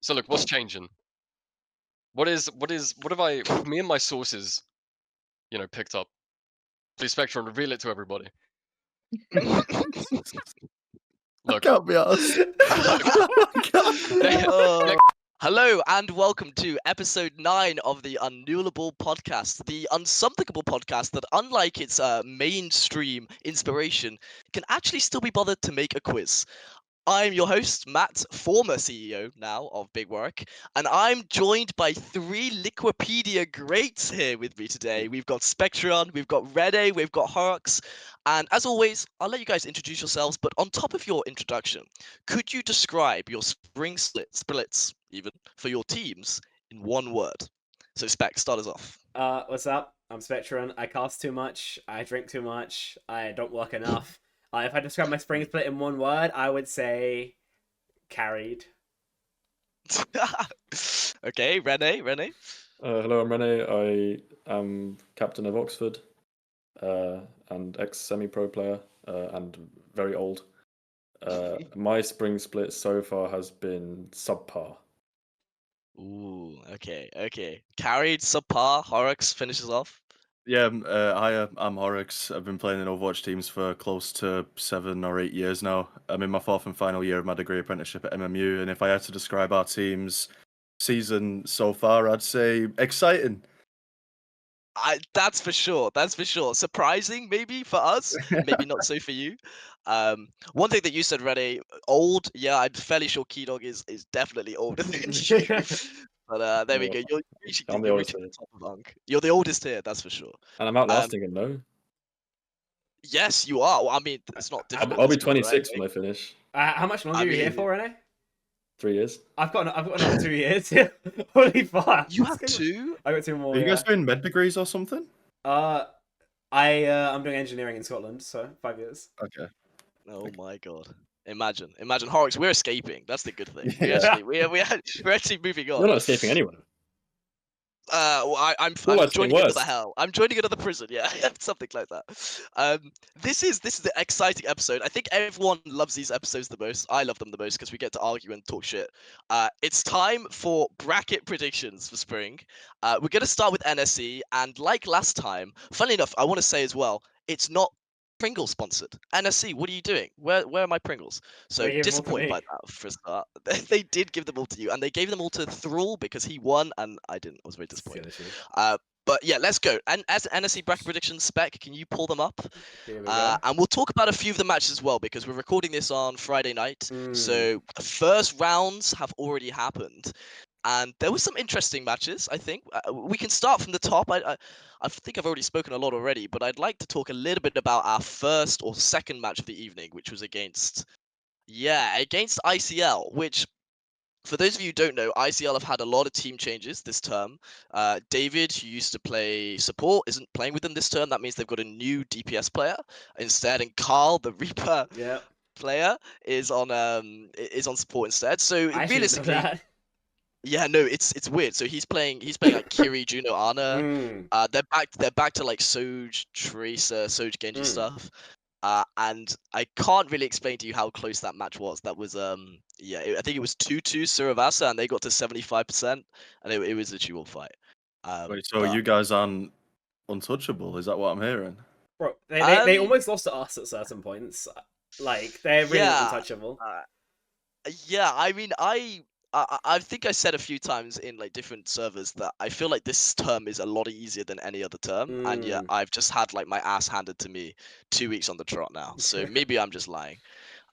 So look, what's changing? What have me and my sources, picked up? Please, Spectrum, reveal it to everybody. Look, Can't be asked. Hello and welcome to episode 9 of the unNUELable podcast, the unsomethingable podcast that, unlike its mainstream inspiration, can actually still be bothered to make a quiz. I'm your host, Matt, former CEO now of Big Work, and I'm joined by 3 Liquipedia greats here with me today. We've got Spectron, we've got Rene, we've got Horrocks, and as always, I'll let you guys introduce yourselves, but on top of your introduction, could you describe your spring splits, even, for your teams in one word? So Spec, start us off. What's up? I'm Spectron. I cast too much, I drink too much, I don't work enough. If I describe my spring split in one word, I would say carried. Okay, Rene. Hello, I'm Rene. I am captain of Oxford and ex-semi-pro player and very old. My spring split so far has been subpar. Ooh, okay. Carried, subpar, Horrocks finishes off. Yeah, hi, I'm Horrocks. I've been playing in Overwatch teams for close to 7 or 8 years now. I'm in my 4th and final year of my degree apprenticeship at MMU, and if I had to describe our team's season so far, I'd say exciting. That's for sure. Surprising, maybe for us, maybe not so for you. One thing that you said, Rene, old. Yeah, I'm fairly sure Keydog is definitely older than you. But there we go. You're reaching the top of Unk. You're the oldest here, that's for sure. And I'm outlasting him, though. Yes, you are. Well, I mean, it's not difficult. I'll be 26 when I finish. How much longer are you here for, Rene? 3 years. I've got another 2 years. Holy fuck! You have 2? I got 2 more. Are you guys doing med degrees or something? I'm doing engineering in Scotland, so 5 years. Okay. Oh my god. Imagine, Horrocks, we're escaping. That's the good thing. Yeah. We're actually moving on. You're not escaping anyone. Well, I'm joining another hell. I'm joining another prison. Yeah, something like that. This is an exciting episode. I think everyone loves these episodes the most. I love them the most because we get to argue and talk shit. It's time for bracket predictions for spring. We're gonna start with NSE, and like last time, funnily enough, I want to say as well, it's not Pringles sponsored. NSC, what are you doing? Where are my Pringles? So disappointed by that for a start. They did give them all to you, and they gave them all to Thrall because he won, and I didn't. I was very disappointed. But yeah, let's go. And as NSC bracket predictions, Spec, can you pull them up? Here we go. And we'll talk about a few of the matches as well because we're recording this on Friday night. So the first rounds have already happened. And there were some interesting matches, I think. We can start from the top. I think I've already spoken a lot already, but I'd like to talk a little bit about our first or second match of the evening, which was against ICL, which, for those of you who don't know, ICL have had a lot of team changes this term. David, who used to play support, isn't playing with them this term. That means they've got a new DPS player instead, and Carl, the Reaper player, is on support instead. So realistically, yeah, no, it's weird. So he's playing like Kiri, Juno, Ana. They're back to like Soj, Tracer, Soj, Genji stuff. And I can't really explain to you how close that match was. That was I think it was 2-2 Suravasa, and they got to 75%, and it was a dual fight. Wait, so you guys aren't untouchable? Is that what I'm hearing? Bro, they almost lost to us at certain points. Like they're really untouchable. Yeah, I mean, I think I said a few times in like different servers that I feel like this term is a lot easier than any other term, and yeah, I've just had like my ass handed to me 2 weeks on the trot now, so maybe I'm just lying.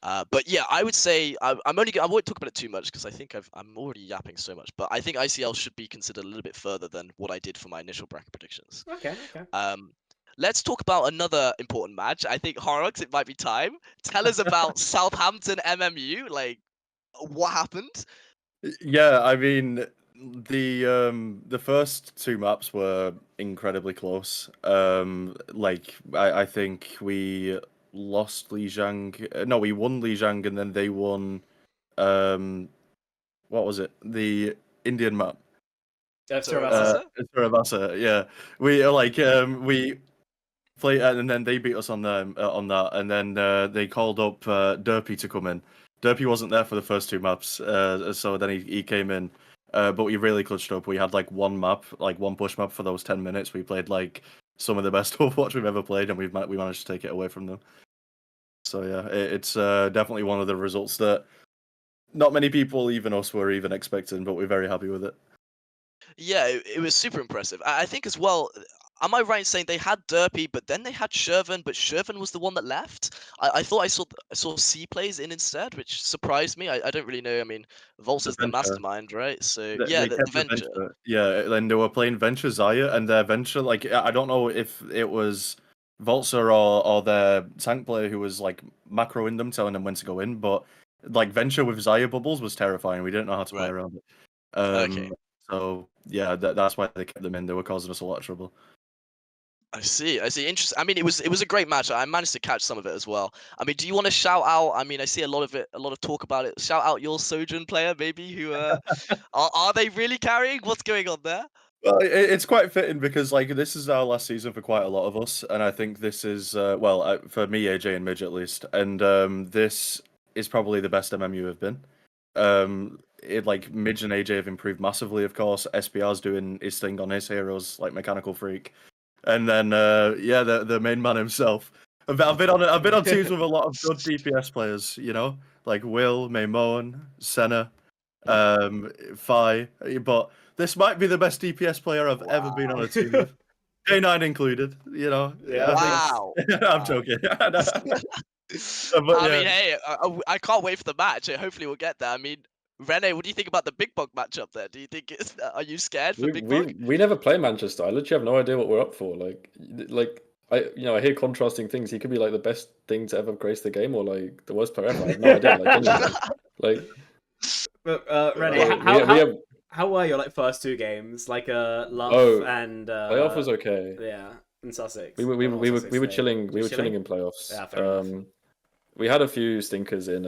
But yeah, I would say I won't talk about it too much because I think I'm already yapping so much. But I think ICL should be considered a little bit further than what I did for my initial bracket predictions. Okay. Let's talk about another important match. I think Horrocks, it might be time. Tell us about Southampton MMU. Like, what happened? Yeah, I mean, the first 2 maps were incredibly close. I think we lost Lijiang. No, we won Lijiang, and then they won. What was it? The Indian map. Suravasa. Yeah, we played, and then they beat us on that, and then they called up Derpy to come in. Derpy wasn't there for the first 2 maps, so then he came in. But we really clutched up. We had like one map, like one push map for those 10 minutes. We played like some of the best Overwatch we've ever played, and we managed to take it away from them. So yeah, it's definitely one of the results that not many people, even us, were even expecting, but we're very happy with it. Yeah, it was super impressive. I think as well. Am I right in saying they had Derpy, but then they had Shervan, but Shervan was the one that left? I thought I saw C plays in instead, which surprised me. I don't really know. I mean, Volts is the Venture. mastermind, right? So They yeah, the kept the Venture. Yeah, then they were playing Venture Zaya, and their Venture, like, I don't know if it was Voltzer or their tank player who was like macroing them, telling them when to go in, but like Venture with Zaya bubbles was terrifying. We didn't know how to play Right. around it. Okay. So yeah, that's why they kept them in. They were causing us a lot of trouble. I see. Interesting. I mean, it was a great match. I managed to catch some of it as well. I mean, do you want to shout out? I mean, I see a lot of talk about it. Shout out your Sojourn player, maybe. Who are they really carrying? What's going on there? Well, it's quite fitting because like this is our last season for quite a lot of us, and I think this is for me, AJ and Midge at least, and this is probably the best MMU have been. Midge and AJ have improved massively, of course. SPR's doing his thing on his heroes, like Mechanical Freak. And then, the main man himself. I've been on teams with a lot of good DPS players, you know, like Will, Maymon, Senna, Fi. But this might be the best DPS player I've ever been on a team with, K9 included. You know, Yeah. Wow. I'm joking. I mean, hey, I can't wait for the match. Hopefully, we'll get there. I mean, Rene, what do you think about the Big Bug matchup there? Do you think are you scared for Big Bug? We never play Manchester. I literally have no idea what we're up for. I hear contrasting things. He could be like the best thing to ever grace the game, or like the worst player ever. I have no idea. But Rene, how were your first 2 games? Like Luff and playoff was okay. Yeah, in Sussex. We were chilling. We were chilling in playoffs. Yeah, fair enough. We had a few stinkers in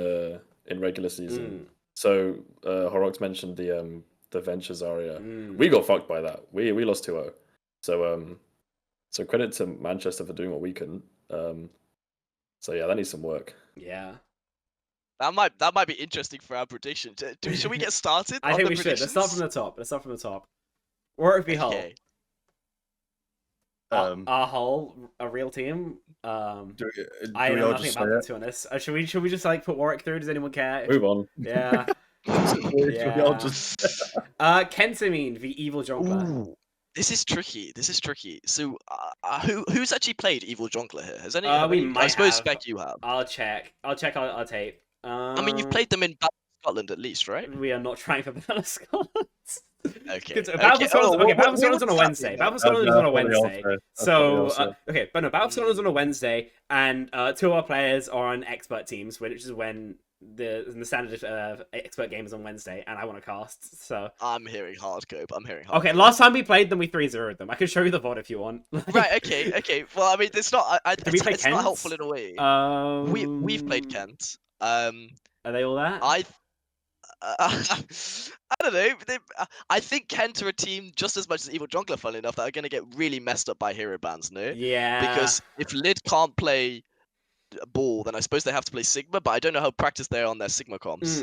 regular season. So Horrocks mentioned the Venture Zarya. We got fucked by that. We lost 2-0. So credit to Manchester for doing what we couldn't. So yeah, that needs some work. Yeah. That might be interesting for our prediction. Should we get started? I think we should. Let's start from the top. Warwick v Hull. Okay. Our Hull, a real team. I know nothing about them, to be honest. Should we just put Warwick through? Does anyone care? Move on. Yeah. Kentamine v Evil Jongleur. Ooh, this is tricky. So, who's actually played Evil Jongleur here? Has any? I suppose Spec you have. I'll check our tape. I mean, you've played them in Battle of Scotland at least, right? We are not trying for Battle of Scotland. Okay. Battle of Scotland's on a Wednesday. Battle of Scotland is on a Wednesday. So, Battle of Scotland's on a Wednesday, and 2 of our players are on expert teams, which is when the standard expert game is on Wednesday, and I want to cast. So I'm hearing hard cope. Okay, last time we played them, we 3-0'd them. I can show you the VOD if you want. Right. Okay. Well, I mean, it's not. It's Kent? not helpful in a way. We've played Kent. Are they all there? I don't know. I think Kent are a team just as much as Evil Jongleur, funnily enough, that are going to get really messed up by hero bans, no? Yeah. Because if Lid can't play ball, then I suppose they have to play Sigma, but I don't know how practiced they are on their Sigma comps.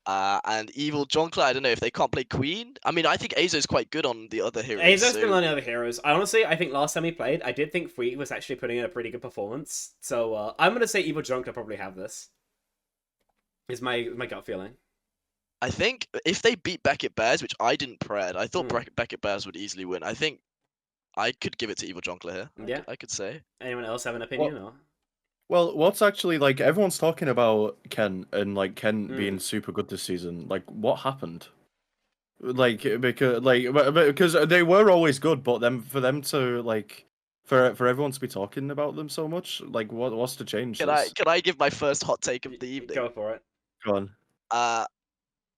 And Evil Jongleur, I don't know if they can't play Queen. I mean, I think Azo's quite good on the other heroes. Azo's good on the other heroes. I think last time he played, I did think Freak was actually putting in a pretty good performance. So I'm going to say Evil Jongleur probably have this. Is my gut feeling. I think if they beat Beckett Bears, which I didn't pred, I thought Beckett Bears would easily win. I think I could give it to Evil Jongleur here. Yeah. I could say. Anyone else have an opinion? Well, what's actually everyone's talking about Ken and Ken being super good this season. What happened? Because they were always good, but then for them to for everyone to be talking about them so much, what's the change? Can I give my first hot take of the evening? Go for it. Go on.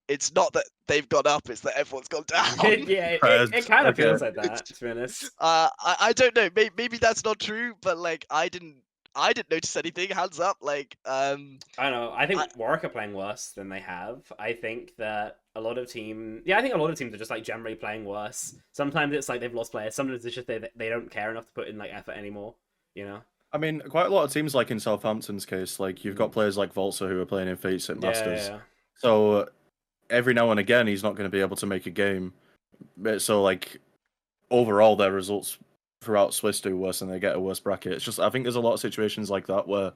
It's not that they've gone up; it's that everyone's gone down. it kind of feels like that, to be honest. I don't know. Maybe that's not true, but I didn't notice anything. Hands up, I don't know. I think Warwick are playing worse than they have. I think that a lot of teams are just generally playing worse. Sometimes it's they've lost players. Sometimes it's just they don't care enough to put in effort anymore. You know. I mean, quite a lot of teams, like in Southampton's case, like you've got players like Volzer who are playing in Fates at Masters. Yeah. So every now and again, he's not going to be able to make a game. So like overall, their results throughout Swiss do worse and they get a worse bracket. It's just I think there's a lot of situations like that where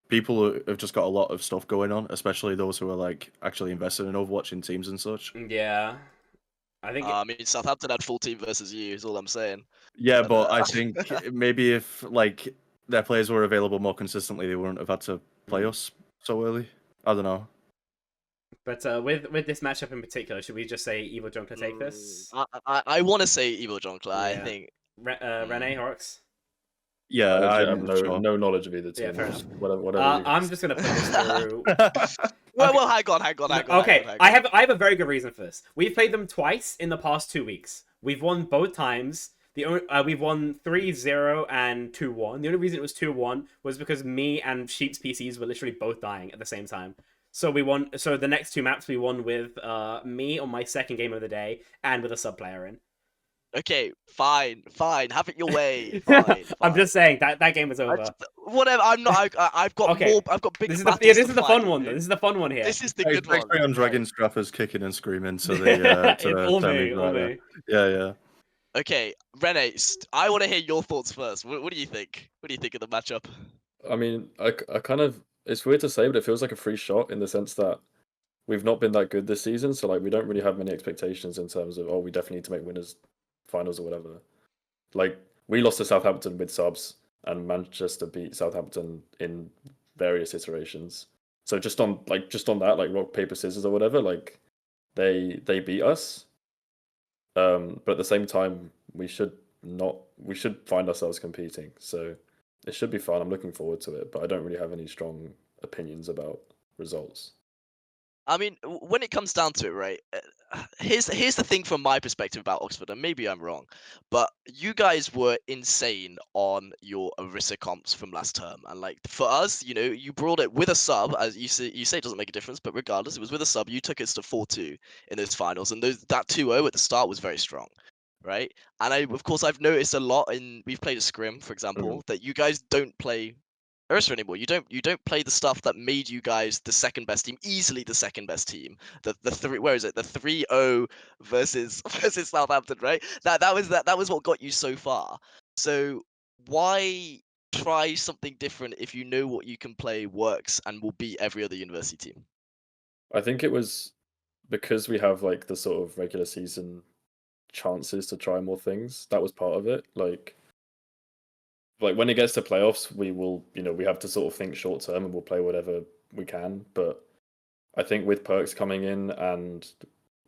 people have just got a lot of stuff going on, especially those who are like actually invested in Overwatch teams and such. Yeah. I think. I mean, Southampton had full team versus you. Is all I'm saying. Yeah, but I think maybe if like their players were available more consistently, they wouldn't have had to play us so early. I don't know. But with this matchup in particular, should we just say Evil Jonkler take this? I want to say Evil Jonkler. Yeah. I think. Rene Horrocks. Yeah, I I'm have sure. no knowledge of either team. Yeah, fair enough. Whatever. I'm just gonna put this through. Well, hang on. Okay, I have a very good reason for this. We've played them twice in the past 2 weeks. We've won both times. We've won 3-0 and 2-1. The only reason it was 2-1 was because me and Sheep's PCs were literally both dying at the same time. So we won. So the next 2 maps we won with me on my second game of the day and with a sub player in. Okay, fine. Have it your way. Fine. I'm just saying that game was over. Whatever. I'm not. I've got Okay. more. I've got big. This is battles the to fun fight, one. dude. This is the fun one here. This is the good one. Especially on Dragon Straffers kicking and screaming to the All semi me. right. Yeah. Okay, Rene, I want to hear your thoughts first. What do you think? What do you think of the matchup? I mean, I kind of, it's weird to say, but it feels like a free shot in the sense that we've not been that good this season. So like, we don't really have many expectations in terms of, oh, we definitely need to make winners finals or whatever. Like, we lost to Southampton with subs, and Manchester beat Southampton in various iterations. So just on that, like rock paper scissors or whatever, like they beat us. But at the same time, we should find ourselves competing. So it should be fun. I'm looking forward to it, but I don't really have any strong opinions about results. I mean, when it comes down to it, right? Here's the thing from my perspective about Oxford, and maybe I'm wrong, but you guys were insane on your Orisa comps from last term, and like for us, you brought it with a sub, as you say it doesn't make a difference, but regardless, it was with a sub. You took us to 4-2 in those finals, and that 2-0 at the start was very strong, right? And of course, I've noticed a lot we've played a scrim, for example, that you guys don't play Ursa anymore. You don't play the stuff that made you guys the second best team, easily the second best team. The 3-0 versus Southampton, right? That was what got you so far. So why try something different if you know what you can play works and will beat every other university team? I think it was because we have like the sort of regular season chances to try more things. That was part of it. Like when it gets to playoffs, we will, we have to sort of think short term and we'll play whatever we can. But I think with perks coming in and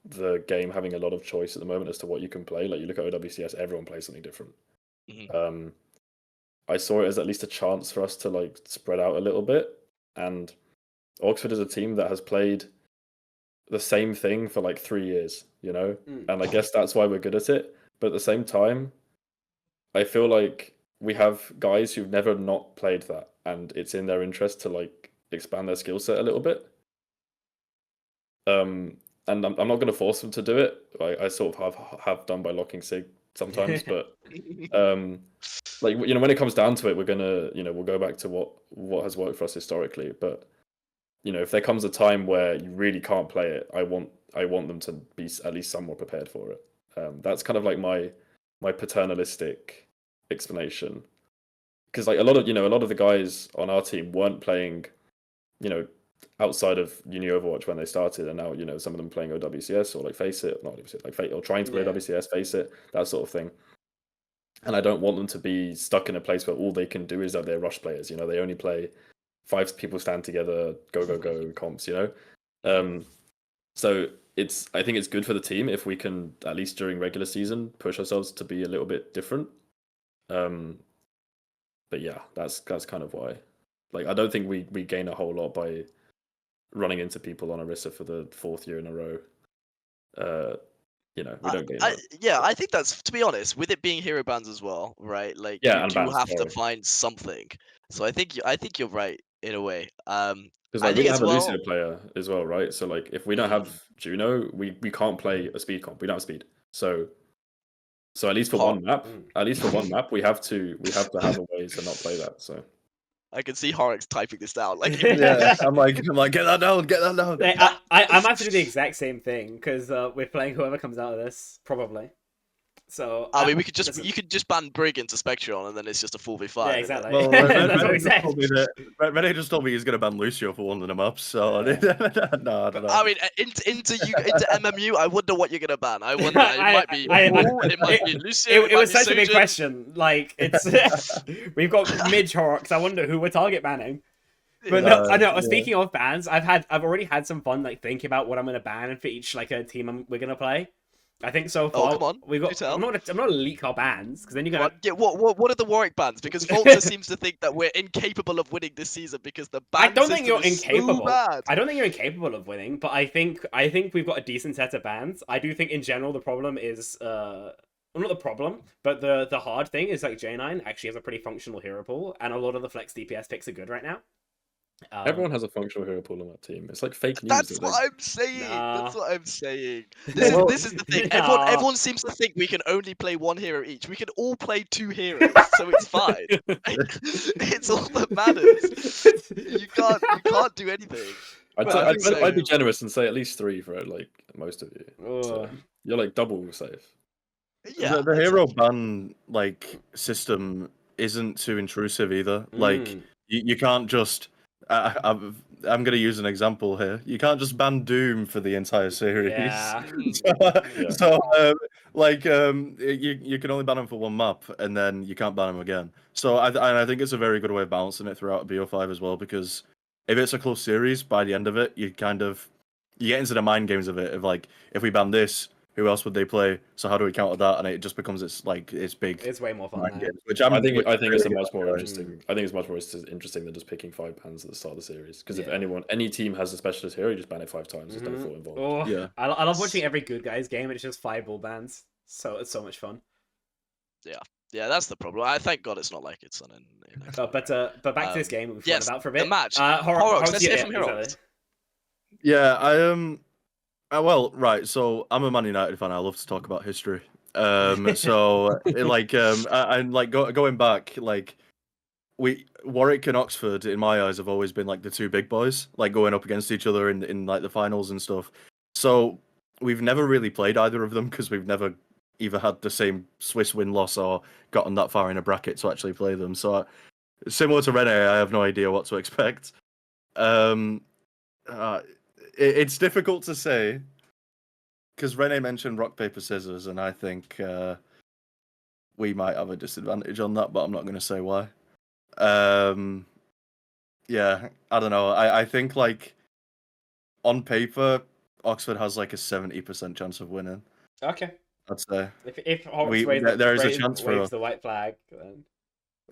the game having a lot of choice at the moment as to what you can play, like you look at OWCS, everyone plays something different. Mm-hmm. I saw it as at least a chance for us to like spread out a little bit. And Oxford is a team that has played the same thing for like 3 years, and I guess that's why we're good at it. But at the same time, I feel like we have guys who've never not played that, and it's in their interest to like expand their skill set a little bit. And I'm not going to force them to do it. I sort of have done by locking Sig sometimes, but like when it comes down to it, we're gonna we'll go back to what has worked for us historically. But if there comes a time where you really can't play it, I want them to be at least somewhat prepared for it. That's kind of like my paternalistic explanation, because like a lot of the guys on our team weren't playing outside of uni Overwatch when they started, and now some of them playing OWCS or like Face It, not OWCS, like Fate, or trying to play OWCS, Face It, that sort of thing. And I don't want them to be stuck in a place where all they can do is that they're rush players. They only play 5 people stand together, go comps. So I think it's good for the team if we can, at least during regular season, push ourselves to be a little bit different. But yeah, that's kind of why. Like, I don't think we gain a whole lot by running into people on Orisa for the 4th year in a row. We don't gain that. Yeah, I think that's, to be honest, with it being hero bans as well, right? Like, yeah, you do have to find something. So I think you're right in a way. Because like, we have a Lucio player as well, right? So like, if we don't have Juno, we can't play a speed comp. We don't have speed. So So at least for one map, we have to have a way to not play that. So I can see Horrocks typing this down. Like, Yeah, I'm like, get that down, get that down. I might have to do the exact same thing because we're playing whoever comes out of this probably. So I mean, you could just ban Brig into Spectron, and then it's just a 4v5. Yeah, exactly. Well, That's what we said. Rene just told me he's gonna ban Lucio for one of the maps, so no, I don't know. I mean, into MMU, I wonder what you're gonna ban. I wonder. It might be it might be Lucio. It was such a big question. Like, it's we've got Midge Horrocks. I wonder who we're target banning. But no, I know. Yeah. Speaking of bans, I've already had some fun like thinking about what I'm gonna ban for each like a team we're gonna play. I think so far. Oh, come on. We've got. I'm not gonna leak our bans because then you're gonna. What are the Warwick bans? Because Volta seems to think that we're incapable of winning this season because the ban. I don't think you're incapable. So bad. I don't think you're incapable of winning, but I think we've got a decent set of bans. I do think in general the problem is well, not the problem, but the hard thing is like J9 actually has a pretty functional hero pool, and a lot of the flex DPS picks are good right now. Everyone has a functional hero pool on that team. It's like fake news. That's what I'm saying. That's what I'm saying. This is the thing. Everyone seems to think we can only play one hero each. We can all play 2 heroes, so it's fine. It's all that matters. You can't do anything. I'd be generous and say at least 3 for like most of you. So you're like double safe. Yeah. The hero ban like system isn't too intrusive either. Like you can't just. I'm going to use an example here. You can't just ban Doom for the entire series. Yeah. You can only ban him for one map, and then you can't ban him again. So I think it's a very good way of balancing it throughout BO5 as well, because if it's a close series, by the end of it, you get into the mind games of it, of like, if we ban this, who else would they play? So how do we counter that? And it just becomes it's big. It's way more fun. Games, which I think it's much more interesting. I think it's much more interesting than just picking 5 bans at the start of the series. Because if any team has a specialist hero, you just ban it 5 times. There's no thought involved. Oh, yeah. I love watching every good guys game. It's just 5 ball bans. So it's so much fun. Yeah, that's the problem. I thank God it's not like it's on. But back to this game we've thought about for a bit. The match. Horrocks, let's hear from Horrocks. Yeah, well, right. So I'm a Man United fan. I love to talk about history. So I'm like going back. Like Warwick and Oxford, in my eyes, have always been like the 2 big boys, like going up against each other in like the finals and stuff. So we've never really played either of them because we've never either had the same Swiss win-loss or gotten that far in a bracket to actually play them. So similar to Rene, I have no idea what to expect. It's difficult to say because Rene mentioned rock, paper, scissors, and I think we might have a disadvantage on that, but I'm not going to say why. Yeah, I don't know. I think like on paper, Oxford has like a 70% chance of winning. Okay. I'd say. If Horrocks there is a chance for the white flag, then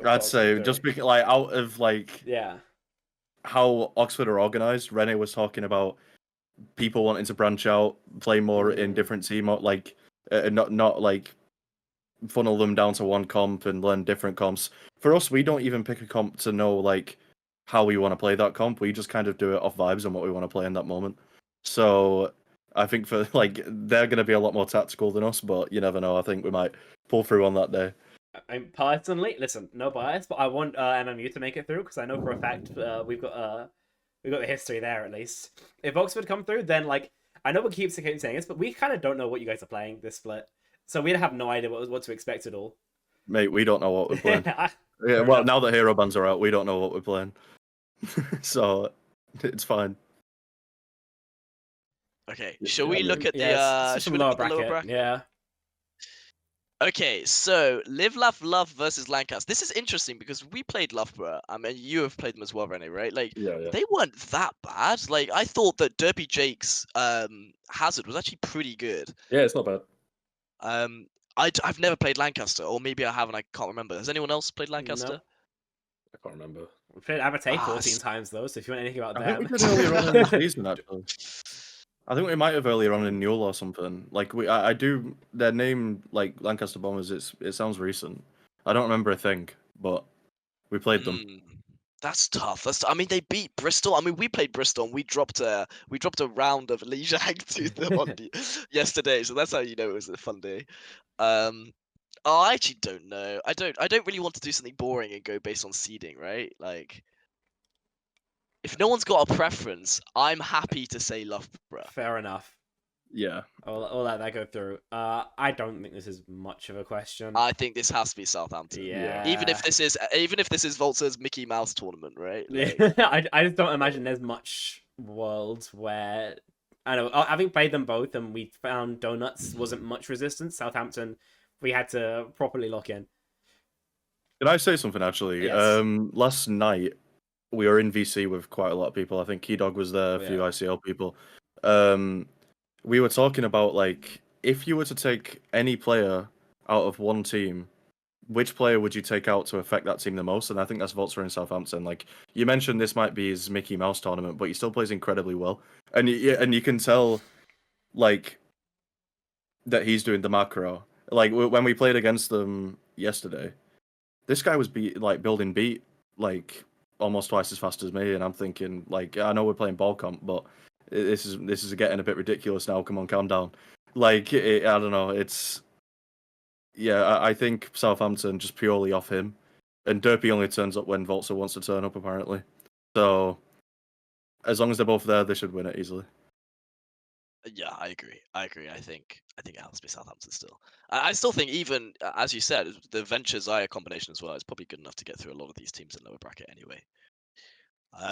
I'd say just because like out of like yeah, how Oxford are organized. Rene was talking about people wanting to branch out, play more in different team, like not like funnel them down to one comp and learn different comps. For us, we don't even pick a comp to know like how we want to play that comp. We just kind of do it off vibes and what we want to play in that moment. So I think for like they're going to be a lot more tactical than us, but you never know. I think we might pull through on that day. I'm personally, listen, no bias, but I want MMU to make it through because I know for a fact we've got the history there at least. If Oxford come through, then like I know we keep saying this, but we kind of don't know what you guys are playing this split, so we have no idea what to expect at all. Mate, we don't know what we're playing. Yeah, well, now that hero bans are out, we don't know what we're playing, so it's fine. Okay, shall we look at the lower bracket? Yeah. Okay, so Live, Laugh, Love versus Lancaster. This is interesting because we played Loughborough. I mean, you have played them as well, Rene, right? Like, they weren't that bad. Like, I thought that Derpy Jake's Hazard was actually pretty good. Yeah, it's not bad. I've never played Lancaster, or maybe I haven't. I can't remember. Has anyone else played Lancaster? No. I can't remember. We played Abate 14 times though. So if you want anything about I them, think we did earlier on in the season actually. I think we might have earlier on in Newell or something. Like I do their name like Lancaster Bombers. It sounds recent. I don't remember a thing, but we played them. That's tough. I mean, they beat Bristol. I mean, we played Bristol and we dropped a round of Lijiang to them yesterday. So that's how you know it was a fun day. Oh, I actually don't know. I don't really want to do something boring and go based on seeding, right? Like, if no one's got a preference, I'm happy to say Loughborough. Fair enough. Yeah. I'll let that go through. I don't think this is much of a question. I think this has to be Southampton. Yeah. Even if this is Volta's Mickey Mouse tournament, right? Like, I just don't imagine there's much world where I don't know. Having played them both and we found Donuts wasn't much resistance. Southampton, we had to properly lock in. Can I say something actually? Yes. Last night we were in VC with quite a lot of people. I think Keydog was there, a few ICL people. We were talking about like if you were to take any player out of one team, which player would you take out to affect that team the most? And I think that's Volta in Southampton. Like you mentioned, this might be his Mickey Mouse tournament, but he still plays incredibly well, and you can tell like that he's doing the macro. Like when we played against them yesterday, this guy was building beat like almost twice as fast as me, and I'm thinking like I know we're playing ball comp, but this is getting a bit ridiculous now. Come on, calm down. Like I don't know. It's I think Southampton just purely off him, and Derpy only turns up when Volta wants to turn up apparently. So as long as they're both there, they should win it easily. yeah, I agree. I think it has to be Southampton still. I still think even as you said, the Venture Zaya combination as well is probably good enough to get through a lot of these teams in lower bracket anyway.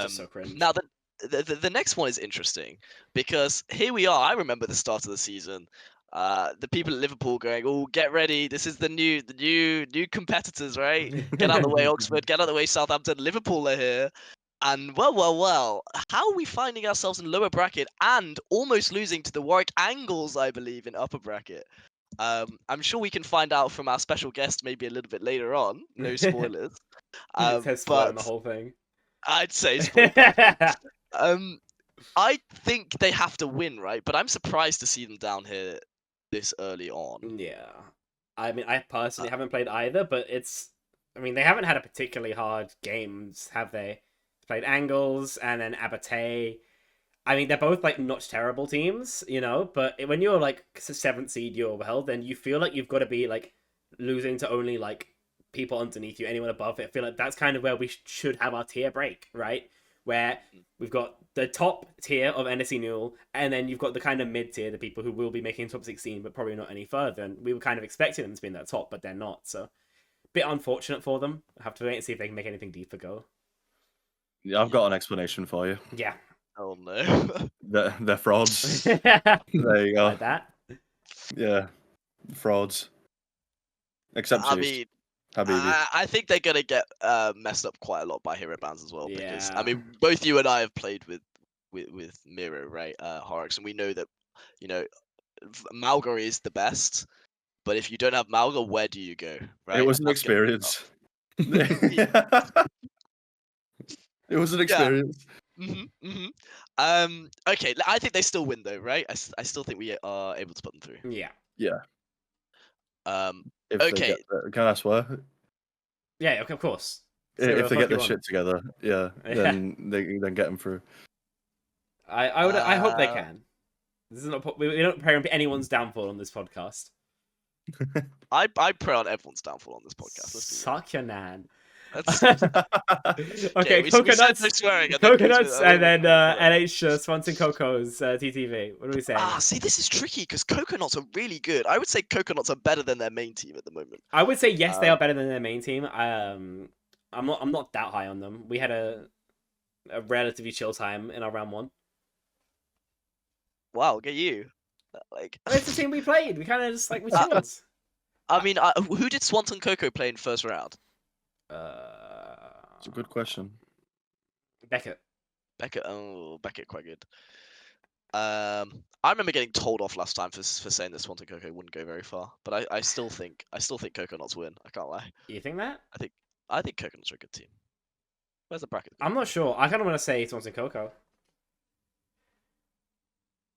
Just so cringe. Now the next one is interesting because here we are. I remember the start of the season. The people at Liverpool going, "Oh, get ready! This is the new competitors, right? Get out of the way, Oxford. Get out of the way, Southampton. Liverpool are here." And well, how are we finding ourselves in lower bracket and almost losing to the Warwick Angles, I believe, in upper bracket? I'm sure we can find out from our special guest maybe a little bit later on. No spoilers. But the whole thing. I'd say spoil. I think they have to win, right? But I'm surprised to see them down here this early on. Yeah. I mean, I personally haven't played either, but they haven't had a particularly hard games, have they? Played Angles and then Abate. I mean, they're both like not terrible teams, but when you're like 7th seed, then you feel like you've got to be like losing to only like people underneath you, anyone above it. I feel like that's kind of where we should have our tier break, right? Where we've got the top tier of NSC Newell, and then you've got the kind of mid tier, the people who will be making top 16, but probably not any further. And we were kind of expecting them to be in that top, but they're not. So, bit unfortunate for them. I have to wait and see if they can make anything deeper go. Yeah, I've got an explanation for you. Yeah. Oh no. They're frauds. There you go. Like that? Yeah, frauds. Except Habibi. I think they're gonna get messed up quite a lot by hero bans as well. Yeah. Because both you and I have played with Miro, right, Horrocks, and we know that Malga is the best. But if you don't have Malga, where do you go? Right? It was an experience. It was an experience. Okay, I think they still win though, right? I still think we are able to put them through. Yeah. Yeah. Okay. Can I swear? Yeah, of course. If they get their shit together, then they can get them through. I hope they can. This is not. We don't pray on anyone's downfall on this podcast. I pray on everyone's downfall on this podcast. Suck your nan. Okay, coconuts, coconuts, and then NH Swanson Coco's TTV. What do we say? See, this is tricky because coconuts are really good. I would say coconuts are better than their main team at the moment. I would say yes, they are better than their main team. I'm not that high on them. We had a relatively chill time in our round 1. Wow, get you. It's the team we played. We kind of just we chilled. Who did Swanton Coco play in first round? It's a good question. Beckett. Beckett, quite good. I remember getting told off last time for saying that Swanton Coco wouldn't go very far, but I still think Coconuts win. I can't lie. You think that? I think Coconuts are a good team. Where's the bracket? I'm not sure. I kind of want to say Swanton Coco.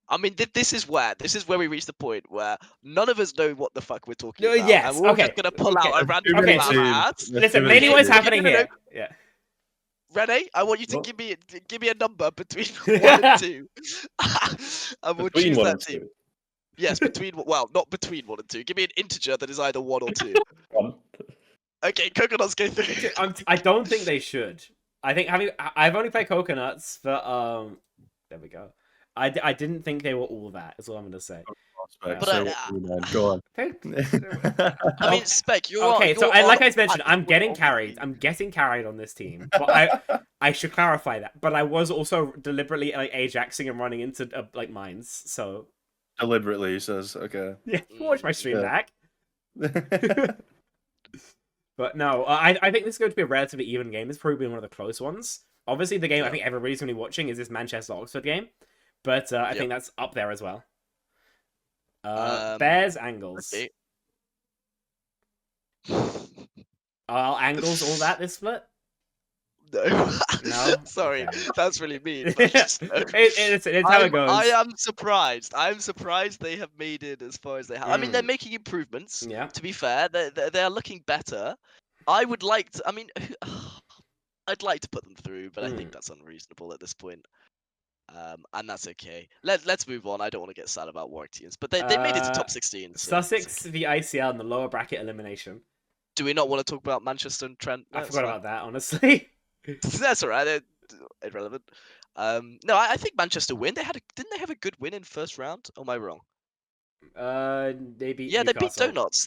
I mean, this is where we reach the point where none of us know what the fuck we're talking about. Yes, and we're just gonna pull out a random okay. hats. Listen, mainly what's happening here. Yeah. Rene, I want you to give me a number between 1 and 2, and we'll choose that team. Yes, well, not between 1 and 2. Give me an integer that is either 1 or 2. 1. Okay, coconuts go through. I don't think they should. I think I've only played coconuts, but there we go. I didn't think they were all that. Is all I'm gonna say. But Go on. I mean, Spec, you're Okay, so you're like on- I mentioned, I'm getting on- carried. I'm getting carried on this team. But I should clarify that. But I was also deliberately like Ajaxing and running into like mines. So Deliberately, he says, okay. yeah, watch my stream Yeah. back. But no, I think this is going to be a relatively even game. It's probably one of the close ones. Obviously, the game I think everybody's going to be watching is this Manchester-Oxford game. But I think that's up there as well. Bears, Angles. Okay. Are Angles all that this split? No. No? Sorry, Okay. that's really mean. But just, no. It's how it goes. I am surprised. I'm surprised they have made it as far as they have. I mean, they're making improvements. Yeah. To be fair, they are looking better. I would like to. I mean, I'd like to put them through, but I think that's unreasonable at this point. And that's okay. Let's move on. I don't want to get sad about Warwick teams, but they made it to top 16. So Sussex v ICL in the lower bracket elimination. do we not want to talk about Manchester and Trent? I forgot about that, honestly. That's all right. They're irrelevant. No, I think Manchester win. Didn't they have a good win in first round? Or am I wrong? They beat Yeah, they beat Newcastle. Donuts.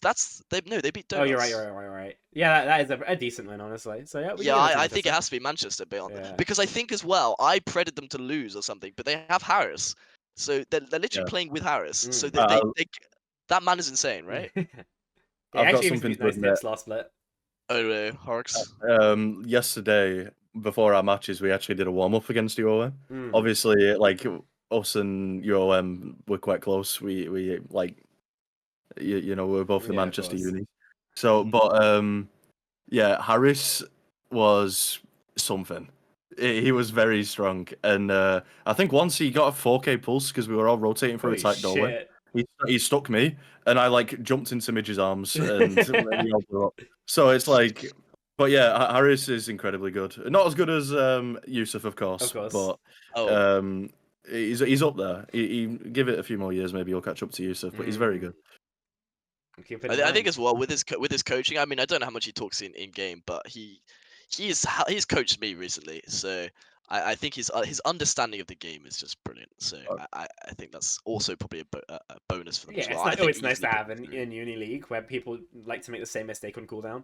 They beat Donuts. Oh, you're right. Yeah, that is a decent win, honestly. So yeah, Yeah, I think it has to be Manchester because I think as well I predicted them to lose or something, but they have Harris, so they're literally playing with Harris. So they that man is insane, right? I've got something to nice admit. tips last split. Oh no, Harks. Yesterday, before our matches, we actually did a warm up against UOM. Obviously, like us and UOM were quite close. We like, you know, we're both the Manchester uni. So, but yeah, Harris was something. He was very strong, and I think once he got a 4K pulse because we were all rotating through a tight doorway. He stuck me, and I like jumped into Midge's arms, and we all blew up. So it's like, but yeah, Harris is incredibly good. Not as good as Yusuf, of course. But he's up there. He give it a few more years, maybe he'll catch up to Yusuf. But he's very good. I think as well with his coaching. I mean, I don't know how much he talks in game, but he's coached me recently, so I think his understanding of the game is just brilliant. So I think that's also probably a bonus for them as well. It's nice to have in Uni League where people like to make the same mistake on cooldown.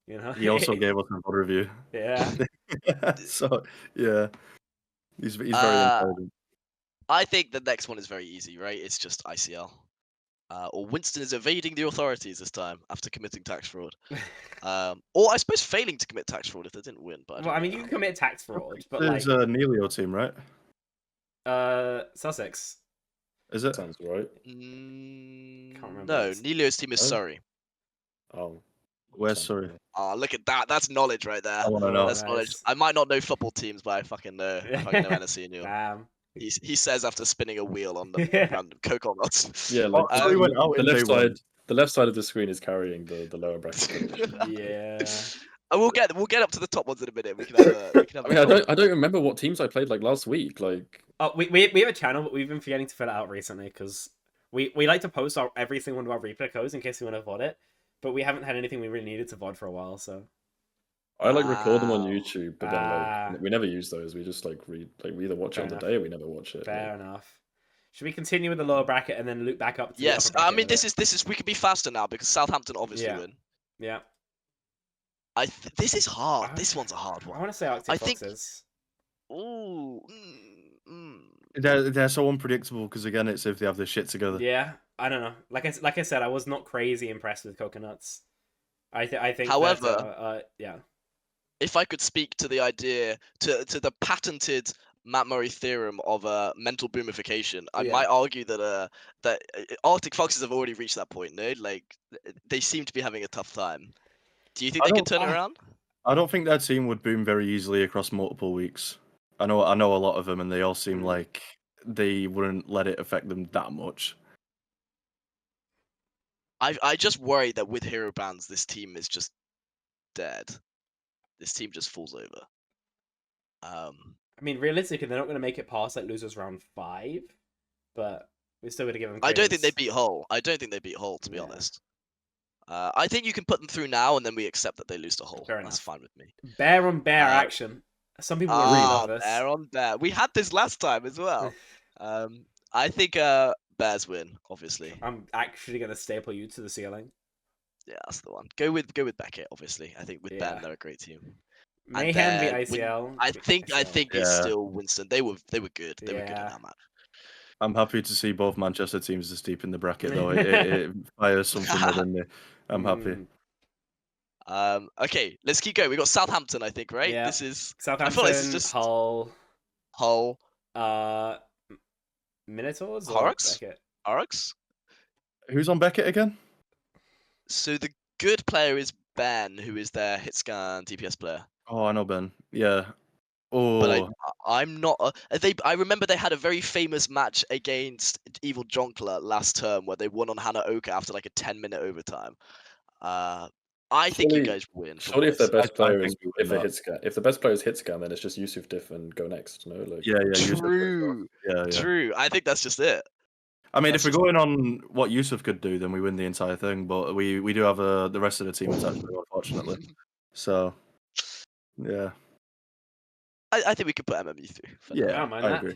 You know. He also gave us a review. Yeah. So yeah, he's very intelligent. I think the next one is very easy, right? It's just ICL. Or Winston is evading the authorities this time after committing tax fraud. Or I suppose failing to commit tax fraud if they didn't win. But I mean, you can commit tax fraud, but there's a Nelio team, right? Sussex. Is it? Sounds right. Can't remember. No, Nelio's team is Surrey. Oh. Where's Surrey? Oh, look at that. That's knowledge right there. I want to know. That's knowledge. I might not know football teams, but I fucking know. I fucking know NSC and Damn. He says after spinning a wheel on the random coconuts. Yeah, like the left side of the screen is carrying the lower bracket. Yeah. We'll get up to the top ones in a minute. We can have I mean, I don't remember what teams I played like last week. Like, we have a channel, but we've been forgetting to fill it out recently because we like to post every single one of our replay codes in case we want to VOD it, but we haven't had anything we really needed to VOD for a while. So I like record them on YouTube, but then like we never use those. We just like we either watch it on the day or we never watch it. Fair enough. Should we continue with the lower bracket and then loop back up to Yes, the upper I mean bracket this is we can be faster now because Southampton obviously win. Yeah. This is hard. This one's a hard I one. want to say Arctic Foxes. Ooh. They're so unpredictable because again, it's if they have their shit together. Yeah, I don't know. Like I said, I was not crazy impressed with Coconuts. I think. However, yeah. If I could speak to the idea to the patented Matt Murray theorem of mental boomification, I might argue that that Arctic Foxes have already reached that point. No, like they seem to be having a tough time. Do you think they can turn it around? I don't think their team would boom very easily across multiple weeks. I know a lot of them, and they all seem like they wouldn't let it affect them that much. I just worry that with hero bans, this team is just dead. This team just falls over. I mean, realistically, they're not going to make it past like losers round 5, but We're still gonna give them. I don't think they credence. beat Hull. I don't think they beat Hull, to be Yeah. honest. I think you can put them through now, and then we accept that they lose to Hull. Fair That's enough. fine with me. Bear on bear Uh, action. Some people would really love this. Bear on bear. We had this last time as well. I think Bears win, obviously. I'm actually gonna staple you to the ceiling. Yeah, that's the one. Go with Beckett, obviously. I think with Yeah. Ben, they're a great team. Mayhem v then ICL. I think ICL. it's still Winston. They were good. They were good in Yeah. that match. I'm happy to see both Manchester teams this deep in the bracket, though. It fires something within me. I'm happy. Okay, let's keep going. We got Southampton, I think, right? Yeah. This is Southampton, I feel like this is just Hull, Minotaurs, or Horrocks? Beckett? Arx. Who's on Beckett again? So the good player is Ben, who is their hitscan DPS player. Oh, I know Ben. Yeah. Oh, But I'm not. I remember they had a very famous match against Evil Jonkler last term where they won on Hana Oka after like a 10-minute overtime. I think you Surely- guys win. Surely, if their best I player think is we win if the that. hit scan, if the best player is hit scan, then it's just Yusuf Diff and go next. No, like yeah. Yusuf. True. Yeah. True. I think that's just it. I mean, That's if we're just- going on what Yusuf could do, then we win the entire thing. But we do have the rest of the team attached, unfortunately. So, yeah. I think we could put MMU through. for now. I Yeah, don't mind I that. agree.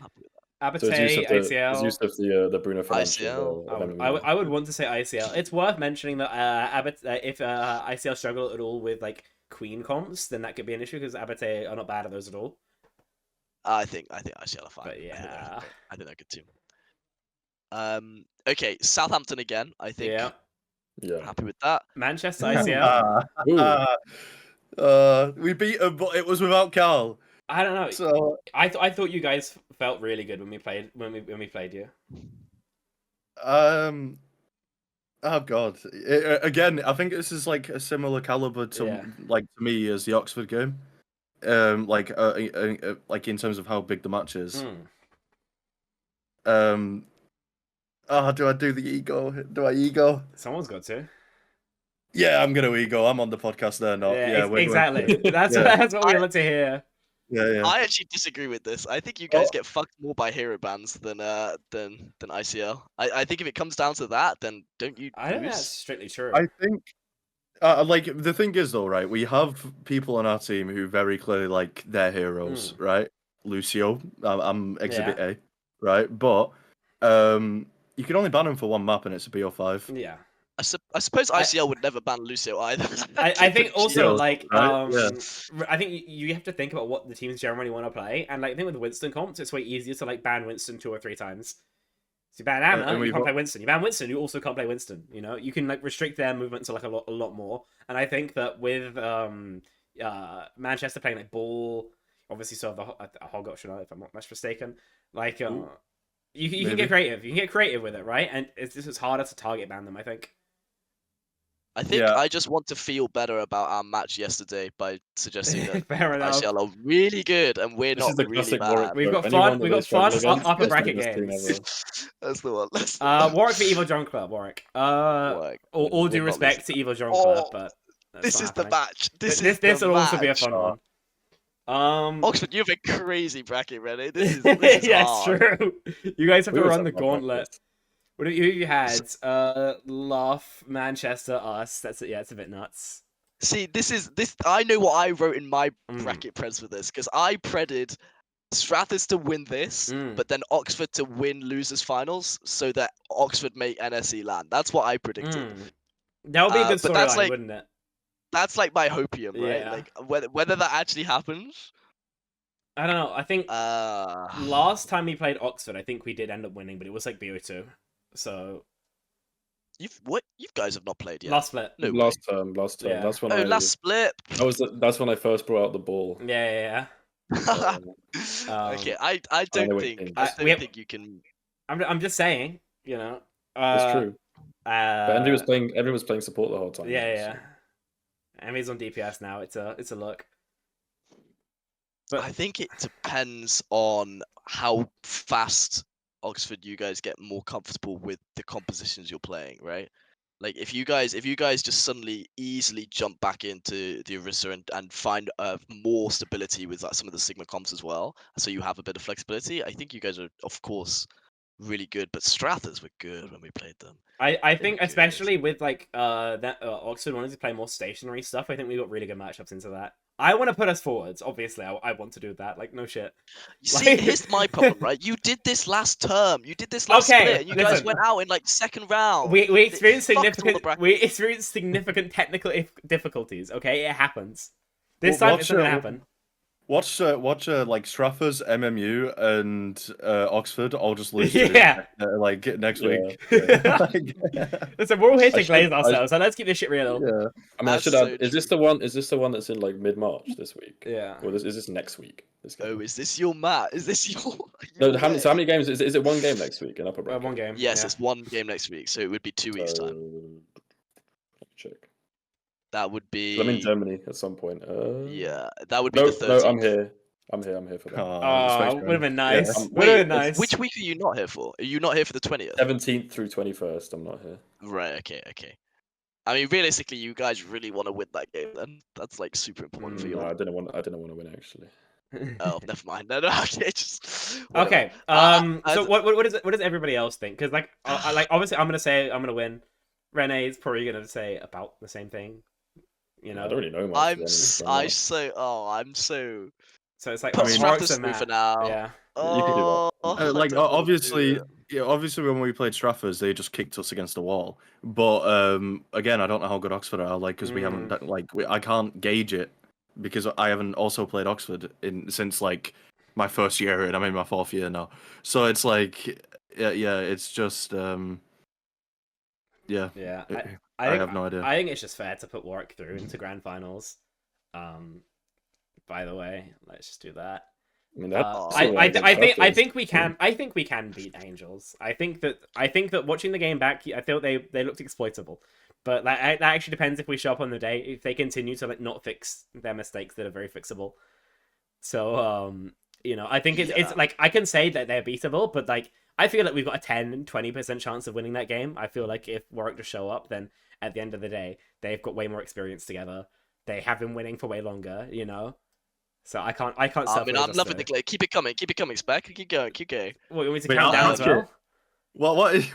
Happy with that. so is Abate, Yusuf ICL. the Bruno Fernandes ICL. of MMU? I would want to say ICL. It's worth mentioning that if ICL struggle at all with like Queen comps, then that could be an issue because Abate are not bad at those at all. I think ICL are fine. But yeah. I think they're a good team. Okay, Southampton again. I think. Yeah. Yeah. Happy with that. Manchester ICL. Ooh. We beat them, but it was without Carl. I don't know. So I thought you guys felt really good when we played you. oh god, again, I think this is like a similar caliber to like to me as the Oxford game. Like in terms of how big the match is. Do I do the ego? Do I ego? Someone's got to. Yeah, I'm gonna ego. I'm on the podcast there, not we're exactly. That's what we want to hear. Yeah. I actually disagree with this. I think you guys get fucked more by hero bans than ICL. I think if it comes down to that, then don't you I think that's lose? strictly true. I think, like the thing is though, right? We have people on our team who very clearly like their heroes, right? Lucio, I'm Exhibit A, right? But you can only ban him for one map, and it's a BO5. Yeah. I suppose ICL would never ban Lucio either. I think also Shield, like right? Yeah. I think you have to think about what the teams generally want to play, and like I think with Winston comps, it's way easier to like ban Winston 2 or 3 times. So you ban Anna, and you we've can't got- play Winston. You ban Winston, you also can't play Winston. You know, you can like restrict their movement to like a lot more. And I think that with Manchester playing like ball, obviously sort of the Hog option, if I'm not much mistaken, like you can get creative. You can get creative with it, right? And it's harder to target ban them, I think. I think Yeah. I just want to feel better about our match yesterday by suggesting that Fair enough. ICL are really good and we're This not is the really classic bad. Warwick We've joke. got Anyone fun. that We've got they struggle fun against upper is the bracket best team games. ever. That's the one. That's the one. Warwick for Evil John Club. Warwick. Warwick. All due We're not respect to Evil John Club, but that's This not is the happening. match. This will also be a fun one. Oxford, you have a crazy bracket ready. This is yeah, hard. it's true. You guys have We to always run the have my gauntlet. practice. What have you had? Luff, Manchester, us. That's it. Yeah, it's a bit nuts. See, this. I know what I wrote in my Mm. bracket preds for this because I predded Strathers to win this, but then Oxford to win losers finals, so that Oxford make NSE land. That's what I predicted. That would be a good but that's storyline, like- wouldn't it? That's like my hopium, right? Yeah. Like whether that actually happens. I don't know. I think Uh, last time we played Oxford, I think we did end up winning, but it was like BO2. So you guys have not played yet. last split. No way. Last term. Yeah. That's when Oh, I. last split. That's when I first brought out the ball. Yeah. Okay, I don't know what think you think. I we have- don't think you can. I'm just saying, you know. It's true. But Andy was Uh, playing. Everyone was playing support the whole time. yeah. Emmy's on DPS now. It's a look. But I think it depends on how fast Oxford you guys get more comfortable with the compositions you're playing, right? Like if you guys just suddenly easily jump back into the Orisa and find more stability with like some of the Sigma comps as well, so you have a bit of flexibility, I think you guys are of course really good, but Strathers were good when we played them. I think good. especially with like that Oxford wanted to play more stationary stuff. I think we got really good matchups into that. I want to put us forwards. Obviously, I want to do that. Like no shit. You see, here's my problem, right? You did this last term. You did this last Okay, split, and you guys listen. went out in like second round. We experienced Fucked all the significant technical difficulties. Okay, it happens. This time it's not gonna happen. Watch like Strathers, MMU, and Oxford all just lose Yeah. to like next week. Yeah. Listen, we're all here to I should- glaze I- ourselves, so let's keep this shit real. Yeah. I mean, I That's should so add. Is this the one? Is this the one that's in like mid-March this week? Yeah. Or is this next week? This game? Oh, is this your mat? Is this your? No, how many games? Is it one game next week in upper bracket? One game. Yes, yeah. it's one game next week, so it would be 2 weeks time. Let me check. That would be. I'm in Germany at some point. Yeah, that would be No, the 13th. no, I'm here. I'm here for that. Oh, would have been nice. Yeah. Would have been nice. Which week are you not here for? Are you not here for the 20th? 17th through 21st. I'm not here. Right. Okay. I mean, realistically, you guys really want to win that game, then that's like super important for you. No, I didn't want to win actually. Oh, never mind. No, okay, just. Okay. whatever. So what does everybody else think? Because like obviously I'm gonna win. Renee's probably gonna say about the same thing. You know. I don't really know much. I'm so. So it's like Put Mark's Strathers and through Matt. for now. Yeah. You can do that. Like I don't wanna obviously, do it. yeah, obviously when we played Strathers, they just kicked us against the wall. But again, I don't know how good Oxford are, like because we haven't I can't gauge it because I haven't also played Oxford since like my first year and I'm in my fourth year now. So it's like yeah, it's just yeah. Yeah. I have no idea. I think it's just fair to put Warwick through into grand finals. By the way, let's just do that. I mean, I think we can. I think we can beat Angels. I think that watching the game back, I feel they looked exploitable. But that actually depends if we show up on the day. If they continue to like not fix their mistakes that are very fixable. So you know, I think it's like I can say that they're beatable, but like I feel like we've got a 10-20% chance of winning that game. I feel like if Warwick just show up, then at the end of the day, they've got way more experience together. They have been winning for way longer, you know. So I can't. I mean, I'm loving the glare. Keep it coming, Spec. Keep going. What, you want me to count down as well? What is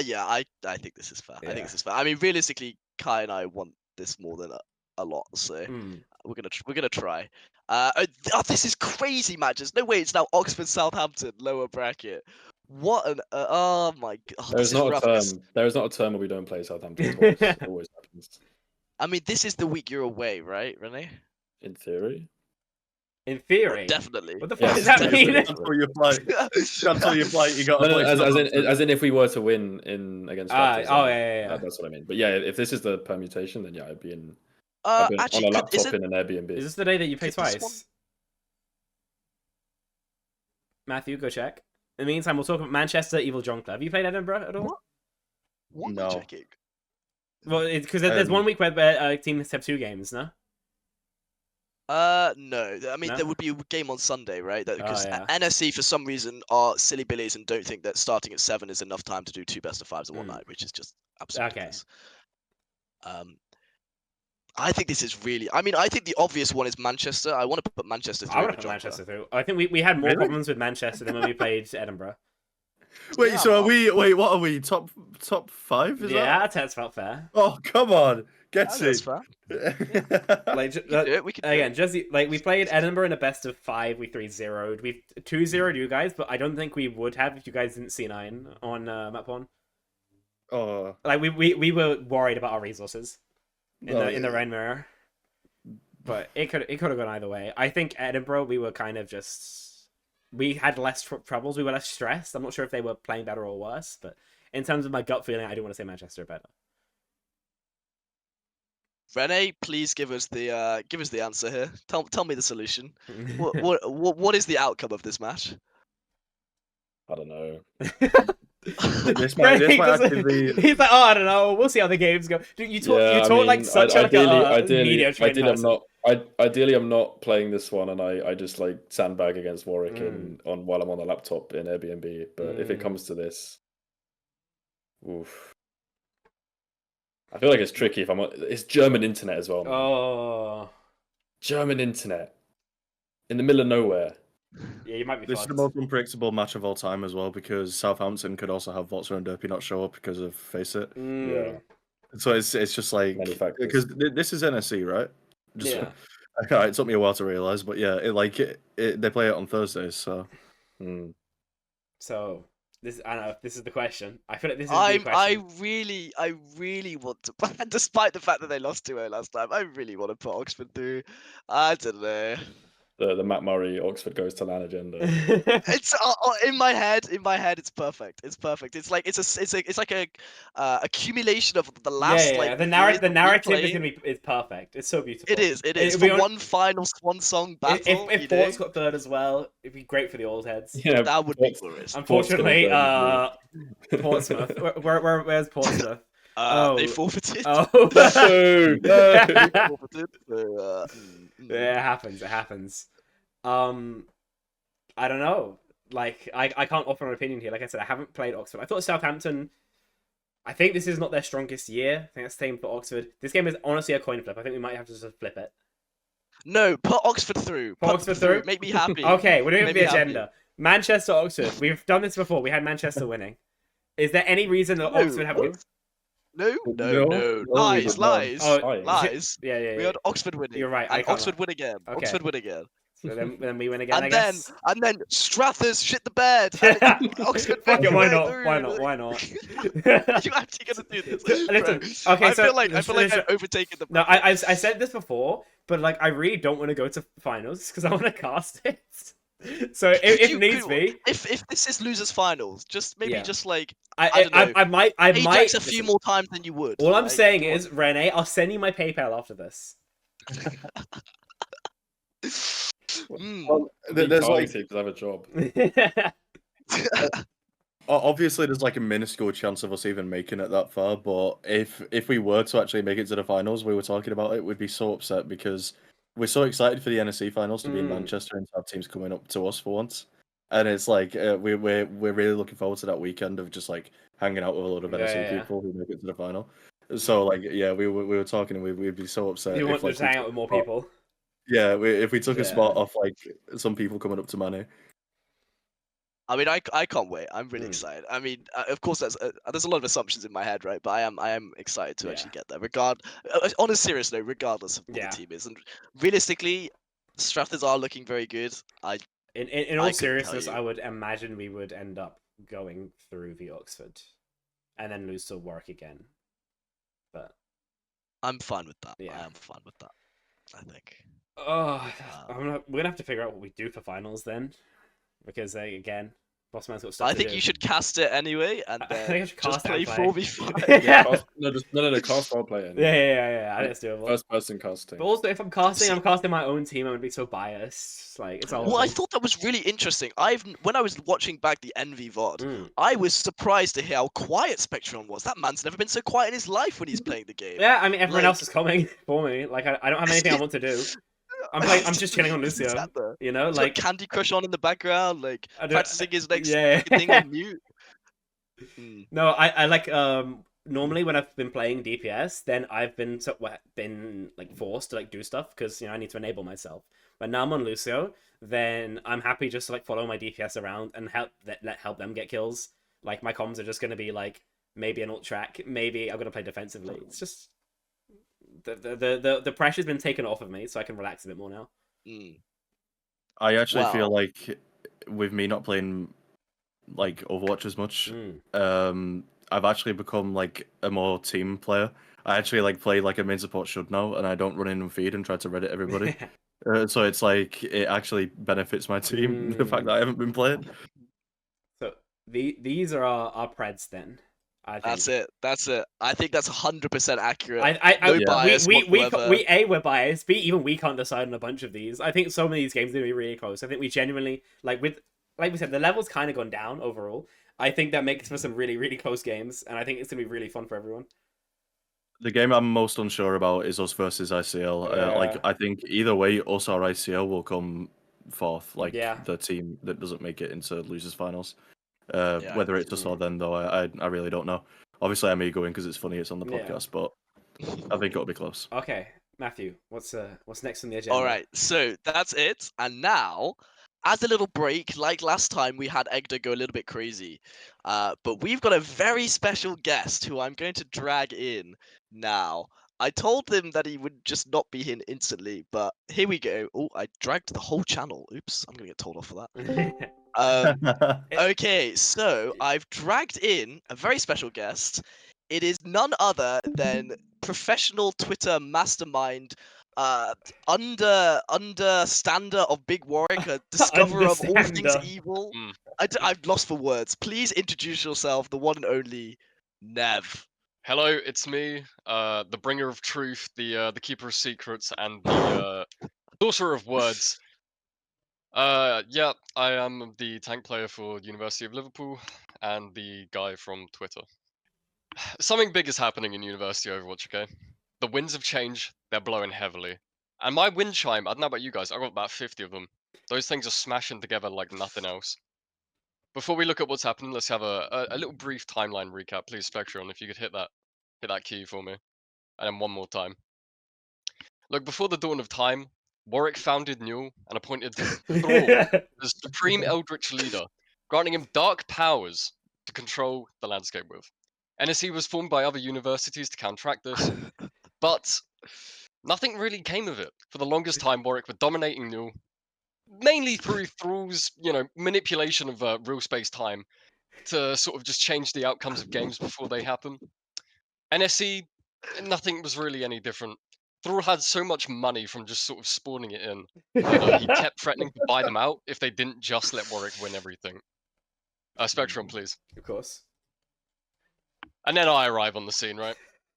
Yeah, I think this is fair. I think this is fair. I mean, realistically, Kai and I want this more than a lot, so we're gonna try. This is crazy matches. No way, it's now Oxford Southampton lower bracket. What an oh my god! There is not a term. There is not a term where we don't play Southampton twice. It always happens. I mean, this is the week you're away, right, Rene? In theory. In theory, definitely. What the fuck does that mean? Cancel your flight. Cancel your flight. You got as in if we were to win against. Raptors, yeah. That's what I mean. But yeah, if this is the permutation, then yeah, I'd be in. Actually, on a laptop in an Airbnb. Is this the day that you play Could this twice? Matthew, go check. In the meantime, we'll talk about Manchester, Evil Jonker. Have you played Edinburgh at all? What No. checking? Well, it's because there's 1 week where teams have 2 games, no? No. I mean, No? there would be a game on Sunday, right? Because yeah. NSC, for some reason, are silly billies and don't think that starting at 7 is enough time to do 2 best of 5s in one night, which is just absolutely Okay. I think this is really. I mean, I think the obvious one is Manchester. I want to put Manchester through. I want to put Manchester through. I think we had more problems with Manchester than when we played Edinburgh. Wait, Yeah, so are we? Wait, what are we? Top 5? Is that? That's felt fair. Oh, come on, get That's it. fair. Like We could again, just like we played Edinburgh in a best of 5. We 3-0'd. We 2-0'd you guys, but I don't think we would have if you guys didn't C9 on map 1. Oh, Like we were worried about our resources in the Rain Mirror, but it could have gone either way. I think Edinburgh we were kind of we had less troubles. We were less stressed. I'm not sure if they were playing better or worse, but in terms of my gut feeling, I do want to say Manchester are better. Rene, please give us the answer here. Tell me the solution. What is the outcome of this match? I don't know. this might actually be. He's like, oh, I don't know. We'll see how the games go. Dude, you talk like such a media trained person. Ideally, I'm not playing this one, and I just like sandbag against Warwick while I'm on the laptop in Airbnb. But if it comes to this, oof. I feel like it's tricky if it's German internet as well. Man. Oh, German internet. in the middle of nowhere. Yeah, you might be This is the fucked. most unpredictable match of all time as well, because Southampton could also have Votzer and Derpy not show up because of Face It. Yeah. So it's just like Many factors. because this is NSC, right? Just, Yeah. it took me a while to realize, but yeah, they play it on Thursdays, so. So this, I don't know if this is the question. I feel like this is the question. I really want to, despite the fact that they lost 2-0 last time, I really want to put Oxford through. I don't know. The Matt Murray Oxford goes to LAN agenda. It's in my head. It's perfect. It's perfect. It's like it's like a accumulation of the last like the years of narrative is replaying. gonna be it's perfect. It's so beautiful. It is. It'll For be one final swan song battle. If Port's got third as well, it'd be great for the old heads. Yeah, That would be glorious. Unfortunately, Portsmouth. Where's Portsmouth? They forfeited. Oh. They forfeited. Yeah, it happens. It happens. I don't know. Like, I can't offer an opinion here. Like I said, I haven't played Oxford. I thought Southampton. I think this is not their strongest year. I think that's the same for Oxford. This game is honestly a coin flip. I think we might have to just flip it. No, put Oxford through. Put Oxford through? Make me happy. Okay, we're doing Make the me happy. agenda. Manchester, Oxford. We've done this before. We had Manchester winning. Is there any reason that Oxford have? No. No, Lies. Oh, Lies. Yeah. We had Oxford winning. You're right. And Oxford win again. Okay. Oxford win again. So then we win again. I guess. And then Strathers shit the bed. Oxford Fuck it, why win not? through. Why not? Are you actually gonna do this? Listen, Bro, okay, I so feel like I've overtaken the. No, I said this before, but like I really don't want to go to finals because I want to cast it. So if needs be, if this is losers finals, just maybe just like I don't know. I might Ajax a few more times than you would. All I'm saying is, Renee, I'll send you my PayPal after this. Well, there's like because I have a job. Obviously, there's like a minuscule chance of us even making it that far. But if we were to actually make it to the finals, we were talking about it, we'd be so upset because we're so excited for the NSC finals to be in Manchester and to have teams coming up to us for once. And it's like we're really looking forward to that weekend of just like hanging out with a lot of NSC people who make it to the final. So like we were talking and we'd be so upset. You want to just hang out with more people. Yeah, if we took a spot off like some people coming up to Mane. I mean, I can't wait. I'm really excited. I mean, of course, there's a lot of assumptions in my head, right? But I am excited to actually get there. On a serious note, regardless of what the team is, and realistically, Strathers are looking very good. In all seriousness, I would imagine we would end up going through the Oxford, and then lose to Warwick again. But I'm fine with that. Yeah. I am fine with that. I think. Oh, we're gonna have to figure out what we do for finals then, because again, Bossman's got stuff. I think you should cast it anyway, and then just play 4v5. Cast while playing. Yeah. I think it's doable. First person casting. But also, if I'm casting my own team, I'm gonna be so biased. Like it's all. Well, I thought that was really interesting. When I was watching back the Envy VOD, I was surprised to hear how quiet Spectron was. That man's never been so quiet in his life when he's playing the game. Yeah, I mean everyone else is coming for me. Like I don't have anything I want to do. I'm just chilling on Lucio. You know, he's like got Candy Crush on in the background, like practicing his next yeah. thing on mute. No, I like normally when I've been playing DPS, then I've been like forced to like do stuff because I need to enable myself. But now I'm on Lucio, then I'm happy just to like follow my DPS around and help them get kills. Like my comms are just gonna be like maybe an ult track, maybe I'm gonna play defensively. It's just the pressure's been taken off of me, so I can relax a bit more now. I actually feel like with me not playing like Overwatch as much, I've actually become like a more team player. I actually like play like a main support should now, and I don't run in and feed and try to Reddit everybody. So it's like it actually benefits my team the fact that I haven't been playing. So these are our Preds then. That's it. I think that's 100% accurate. No bias whatsoever. We're biased. B, even we can't decide on a bunch of these. I think some of these games are going to be really close. I think we genuinely, like we said, the level's kind of gone down overall. I think that makes for some really, really close games, and I think it's going to be really fun for everyone. The game I'm most unsure about is us versus ICL. Like I think either way, us or ICL will come fourth. Like the team that doesn't make it into losers finals. Whether it's us or them, though, I really don't know. Obviously, I'm egoing because it's funny, it's on the podcast, but I think it'll be close. Okay, Matthew, what's next on the agenda? All right, so that's it. And now, as a little break, like last time, we had Egda go a little bit crazy. But we've got a very special guest who I'm going to drag in now. I told him that he would just not be in instantly, but here we go. Oh, I dragged the whole channel. Oops, I'm gonna get told off for that. Okay, so I've dragged in a very special guest. It is none other than professional Twitter mastermind, understander of Big Warwick, a discoverer of all things Understander. evil. Mm. I've lost for words. Please introduce yourself, the one and only Nev. Hello, it's me, the bringer of truth, the keeper of secrets, and the sorcerer of words. Yeah, I am the tank player for University of Liverpool and the guy from Twitter. Something big is happening in University Overwatch, okay? The winds have changed, they're blowing heavily. And my wind chime, I don't know about you guys, I've got about 50 of them. Those things are smashing together like nothing else. Before we look at what's happening, let's have a little brief timeline recap, please, Spectron, if you could hit that key for me. And then one more time. Look, before the dawn of time, Warwick founded Newell and appointed Thor as supreme eldritch leader, granting him dark powers to control the landscape with. NSE was formed by other universities to counteract this, but nothing really came of it. For the longest time, Warwick were dominating Newell, mainly through Thrall's, manipulation of real space-time to sort of just change the outcomes of games before they happen. NSE, nothing was really any different. Thrall had so much money from just sort of spawning it in that he kept threatening to buy them out if they didn't just let Warwick win everything. Spectrum, please. Of course. And then I arrive on the scene, right?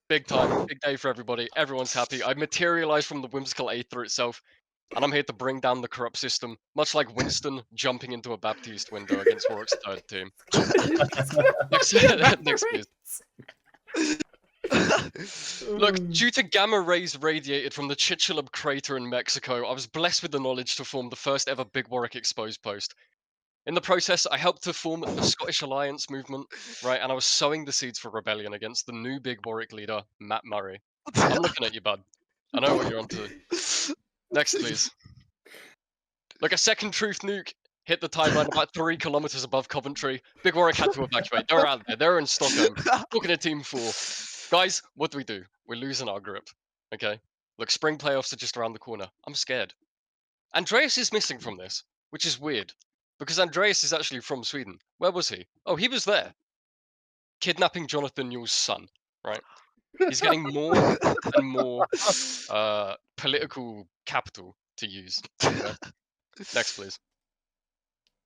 Big time, big day for everybody. Everyone's happy. I materialize from the whimsical Aether itself, and I'm here to bring down the corrupt system, much like Winston jumping into a Baptiste window against Warwick's third team. Next, please. Look, due to gamma rays radiated from the Chicxulub crater in Mexico, I was blessed with the knowledge to form the first ever Big WARWICK Exposed post. In the process, I helped to form the Scottish Alliance movement, right, and I was sowing the seeds for rebellion against the new Big WARWICK leader, Matt Murray. I'm looking at you, bud. I know what you're onto. Next, please. Look, a second truth nuke hit the timeline about 3 kilometers above Coventry. Big WARWICK had to evacuate. They're out there. They're in Stockholm. Talking to Team 4. Guys, what do? We're losing our grip. Okay? Look, spring playoffs are just around the corner. I'm scared. Andreas is missing from this, which is weird. Because Andreas is actually from Sweden. Where was he? Oh, he was there. Kidnapping Jonathan Newell's son, right? He's getting more and more political capital to use. Okay? Next, please.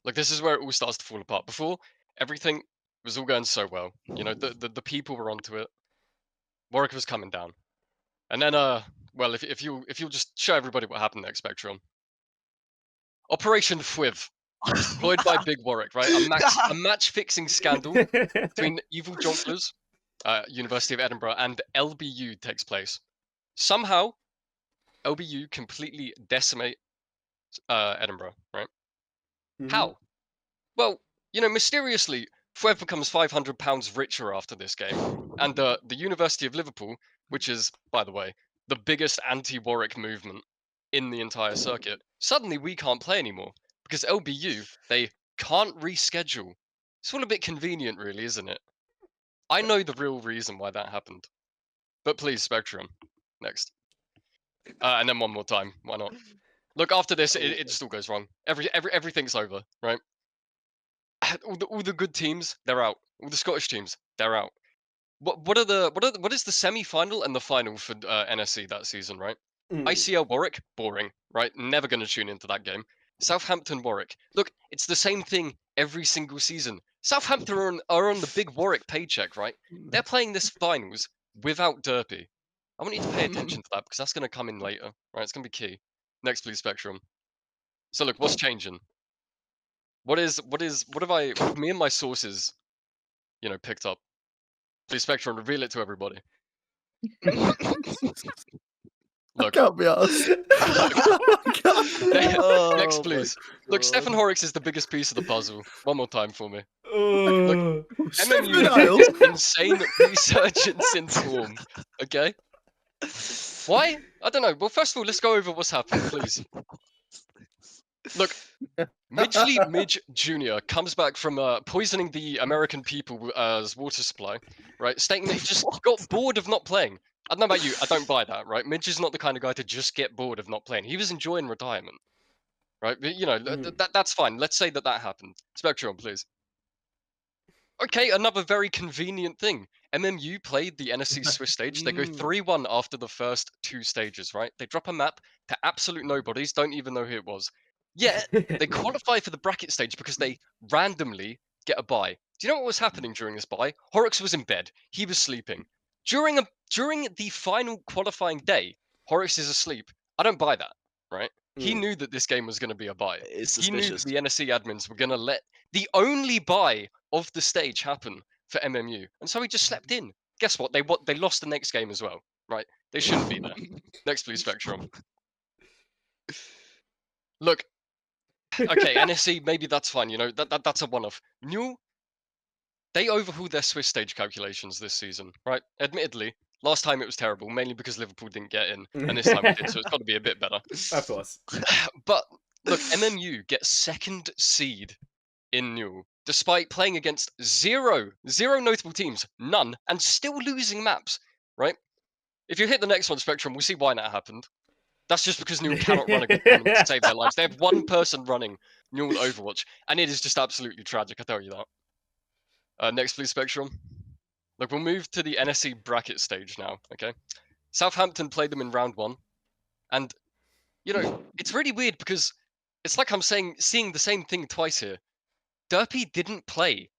Look, this is where it all starts to fall apart. Before, everything was all going so well. The people were onto it. Warwick was coming down. And then, well, if you'll just show everybody what happened next, Spectrum. Operation Fwiv. Deployed by Big Warwick, right? A match-fixing scandal between evil jonglers, University of Edinburgh, and LBU takes place. Somehow, LBU completely decimate Edinburgh, right? Mm-hmm. How? Well, mysteriously, Fwev becomes £500 richer after this game, and the University of Liverpool, which is, by the way, the biggest anti-Warwick movement in the entire circuit, suddenly we can't play anymore. Because LBU, they can't reschedule. It's all a bit convenient, really, isn't it? I know the real reason why that happened. But please, Spectrum. Next. And then one more time. Why not? Look, after this, it just all goes wrong. Everything's over, right? All the good teams, they're out. All the Scottish teams, they're out. What is the semi-final and the final for NSC that season, right? ICL Warwick, boring, right? Never going to tune into that game. Southampton Warwick. Look, it's the same thing every single season. Southampton are on the Big Warwick paycheck, right? They're playing this finals without Derpy. I want you to pay attention to that because that's going to come in later, right? It's going to be key. Next, please, Spectrum. So look, what's changing? What have me and my sources, picked up? Please, Spectrum, reveal it to everybody. Look. Can't be asked. Next, please. Look, Stefan Horrocks is the biggest piece of the puzzle. One more time for me. Look, MMU insane resurgence in form. Okay? Why? I don't know. Well, first of all, let's go over what's happened, please. Look, Midge Jr. comes back from poisoning the American people as water supply, right? Stating that he just got bored of not playing. I don't know about you. I don't buy that, right? Midge is not the kind of guy to just get bored of not playing. He was enjoying retirement, right? But, you know, that's fine. Let's say that happened. Spectrum, please. Okay, another very convenient thing. MMU played the NSC Swiss stage. They go 3-1 after the first 2 stages, right? They drop a map to absolute nobodies, don't even know who it was. Yet, they qualify for the bracket stage because they randomly get a bye. Do you know what was happening during this bye? Horrocks was in bed. He was sleeping. During the final qualifying day, Horrocks is asleep. I don't buy that, right? He knew that this game was going to be a bye. He knew that the NSC admins were going to let the only bye of the stage happen for MMU, and so he just slept in. Guess what? They lost the next game as well, right? They shouldn't be there. Next, please, Spectrum. Look, okay, NSC, maybe that's fine. You know, that's a one-off. Newell, they overhauled their Swiss stage calculations this season, right? Admittedly, last time it was terrible, mainly because Liverpool didn't get in, and this time we did, so it's got to be a bit better. Of course. But look, MMU gets 2nd seed in Newell, despite playing against zero notable teams, none, and still losing maps, right? If you hit the next one, Spectrum, we'll see why that happened. That's just because Newell cannot run a good tournament to save their lives. They have one person running Newell Overwatch, and it is just absolutely tragic, I tell you that. Next, please, Spectrum. Look, we'll move to the NSC bracket stage now, okay? Southampton played them in round 1, and, you know, it's really weird because it's like I'm seeing the same thing twice here. Derpy didn't play.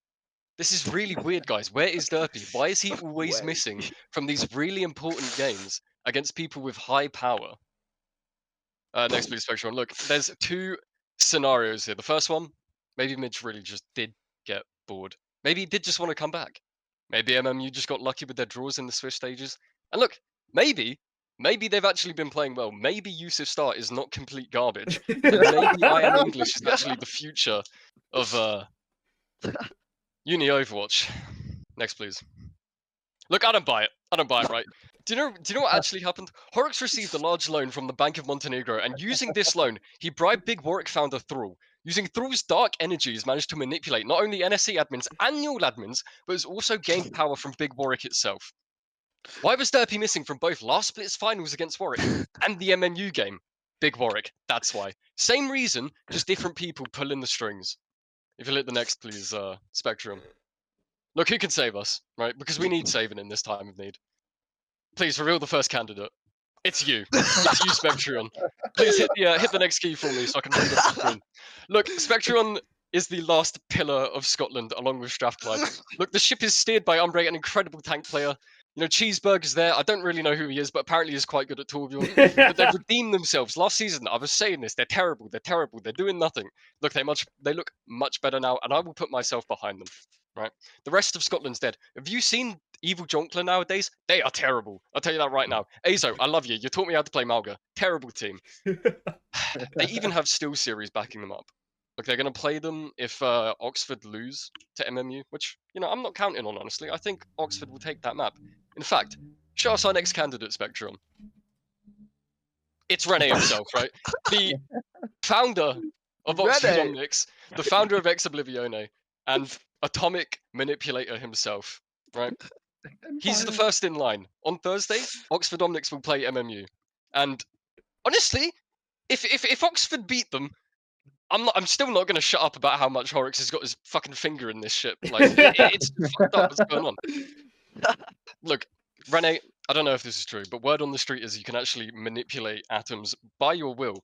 This is really weird, guys. Where is Derpy? Why is he always missing from these really important games against people with high power? Next, please, Spectrum. Look, there's 2 scenarios here. The first one, maybe Midge really just did get bored. Maybe he did just want to come back. Maybe MMU just got lucky with their draws in the Swiss stages. And look, maybe they've actually been playing well. Maybe Yusuf Star is not complete garbage. And maybe I Am English is actually the future of Uni Overwatch. Next, please. Look, I don't buy it. Right? Do you know what actually happened? Horrocks received a large loan from the Bank of Montenegro, and using this loan, he bribed Big Warwick founder Thrall. Using Thrall's dark energies, managed to manipulate not only NSC admins and Newell admins, but has also gained power from Big Warwick itself. Why was Derpy missing from both last split's finals against Warwick and the MMU game? Big Warwick, that's why. Same reason, just different people pulling the strings. If you hit the next, please, Spectrum. Look, who can save us, right? Because we need saving in this time of need. Please, reveal the first candidate. It's you. It's you, Spectrum. Please hit the next key for me so I can read off the screen. Look, Spectrum is the last pillar of Scotland, along with Strathclyde. Look, the ship is steered by Umbre, an incredible tank player. You know, Cheeseburger's there. I don't really know who he is, but apparently he's quite good at Torbjorn. But they've redeemed themselves. Last season, I was saying this. They're terrible. They're doing nothing. Look, they look much better now, and I will put myself behind them. Right? The rest of Scotland's dead. Have you seen Evil Jonkler nowadays? They are terrible. I'll tell you that right now. Azo, I love you. You taught me how to play Malga. Terrible team. They even have Still Series backing them up. Look, they're going to play them if Oxford lose to MMU, which, you know, I'm not counting on, honestly. I think Oxford will take that map. In fact, show us our next candidate, Spectrum. It's Rene himself, right? The founder of Oxford Omnics, the founder of Ex Oblivione, and Atomic Manipulator himself, right? He's the first in line. On Thursday, Oxford Omnics will play MMU. And honestly, if Oxford beat them, I'm still not going to shut up about how much Horrocks has got his fucking finger in this shit. Like, it's fucked up what's going on. Look, Rene, I don't know if this is true, but word on the street is you can actually manipulate atoms by your will.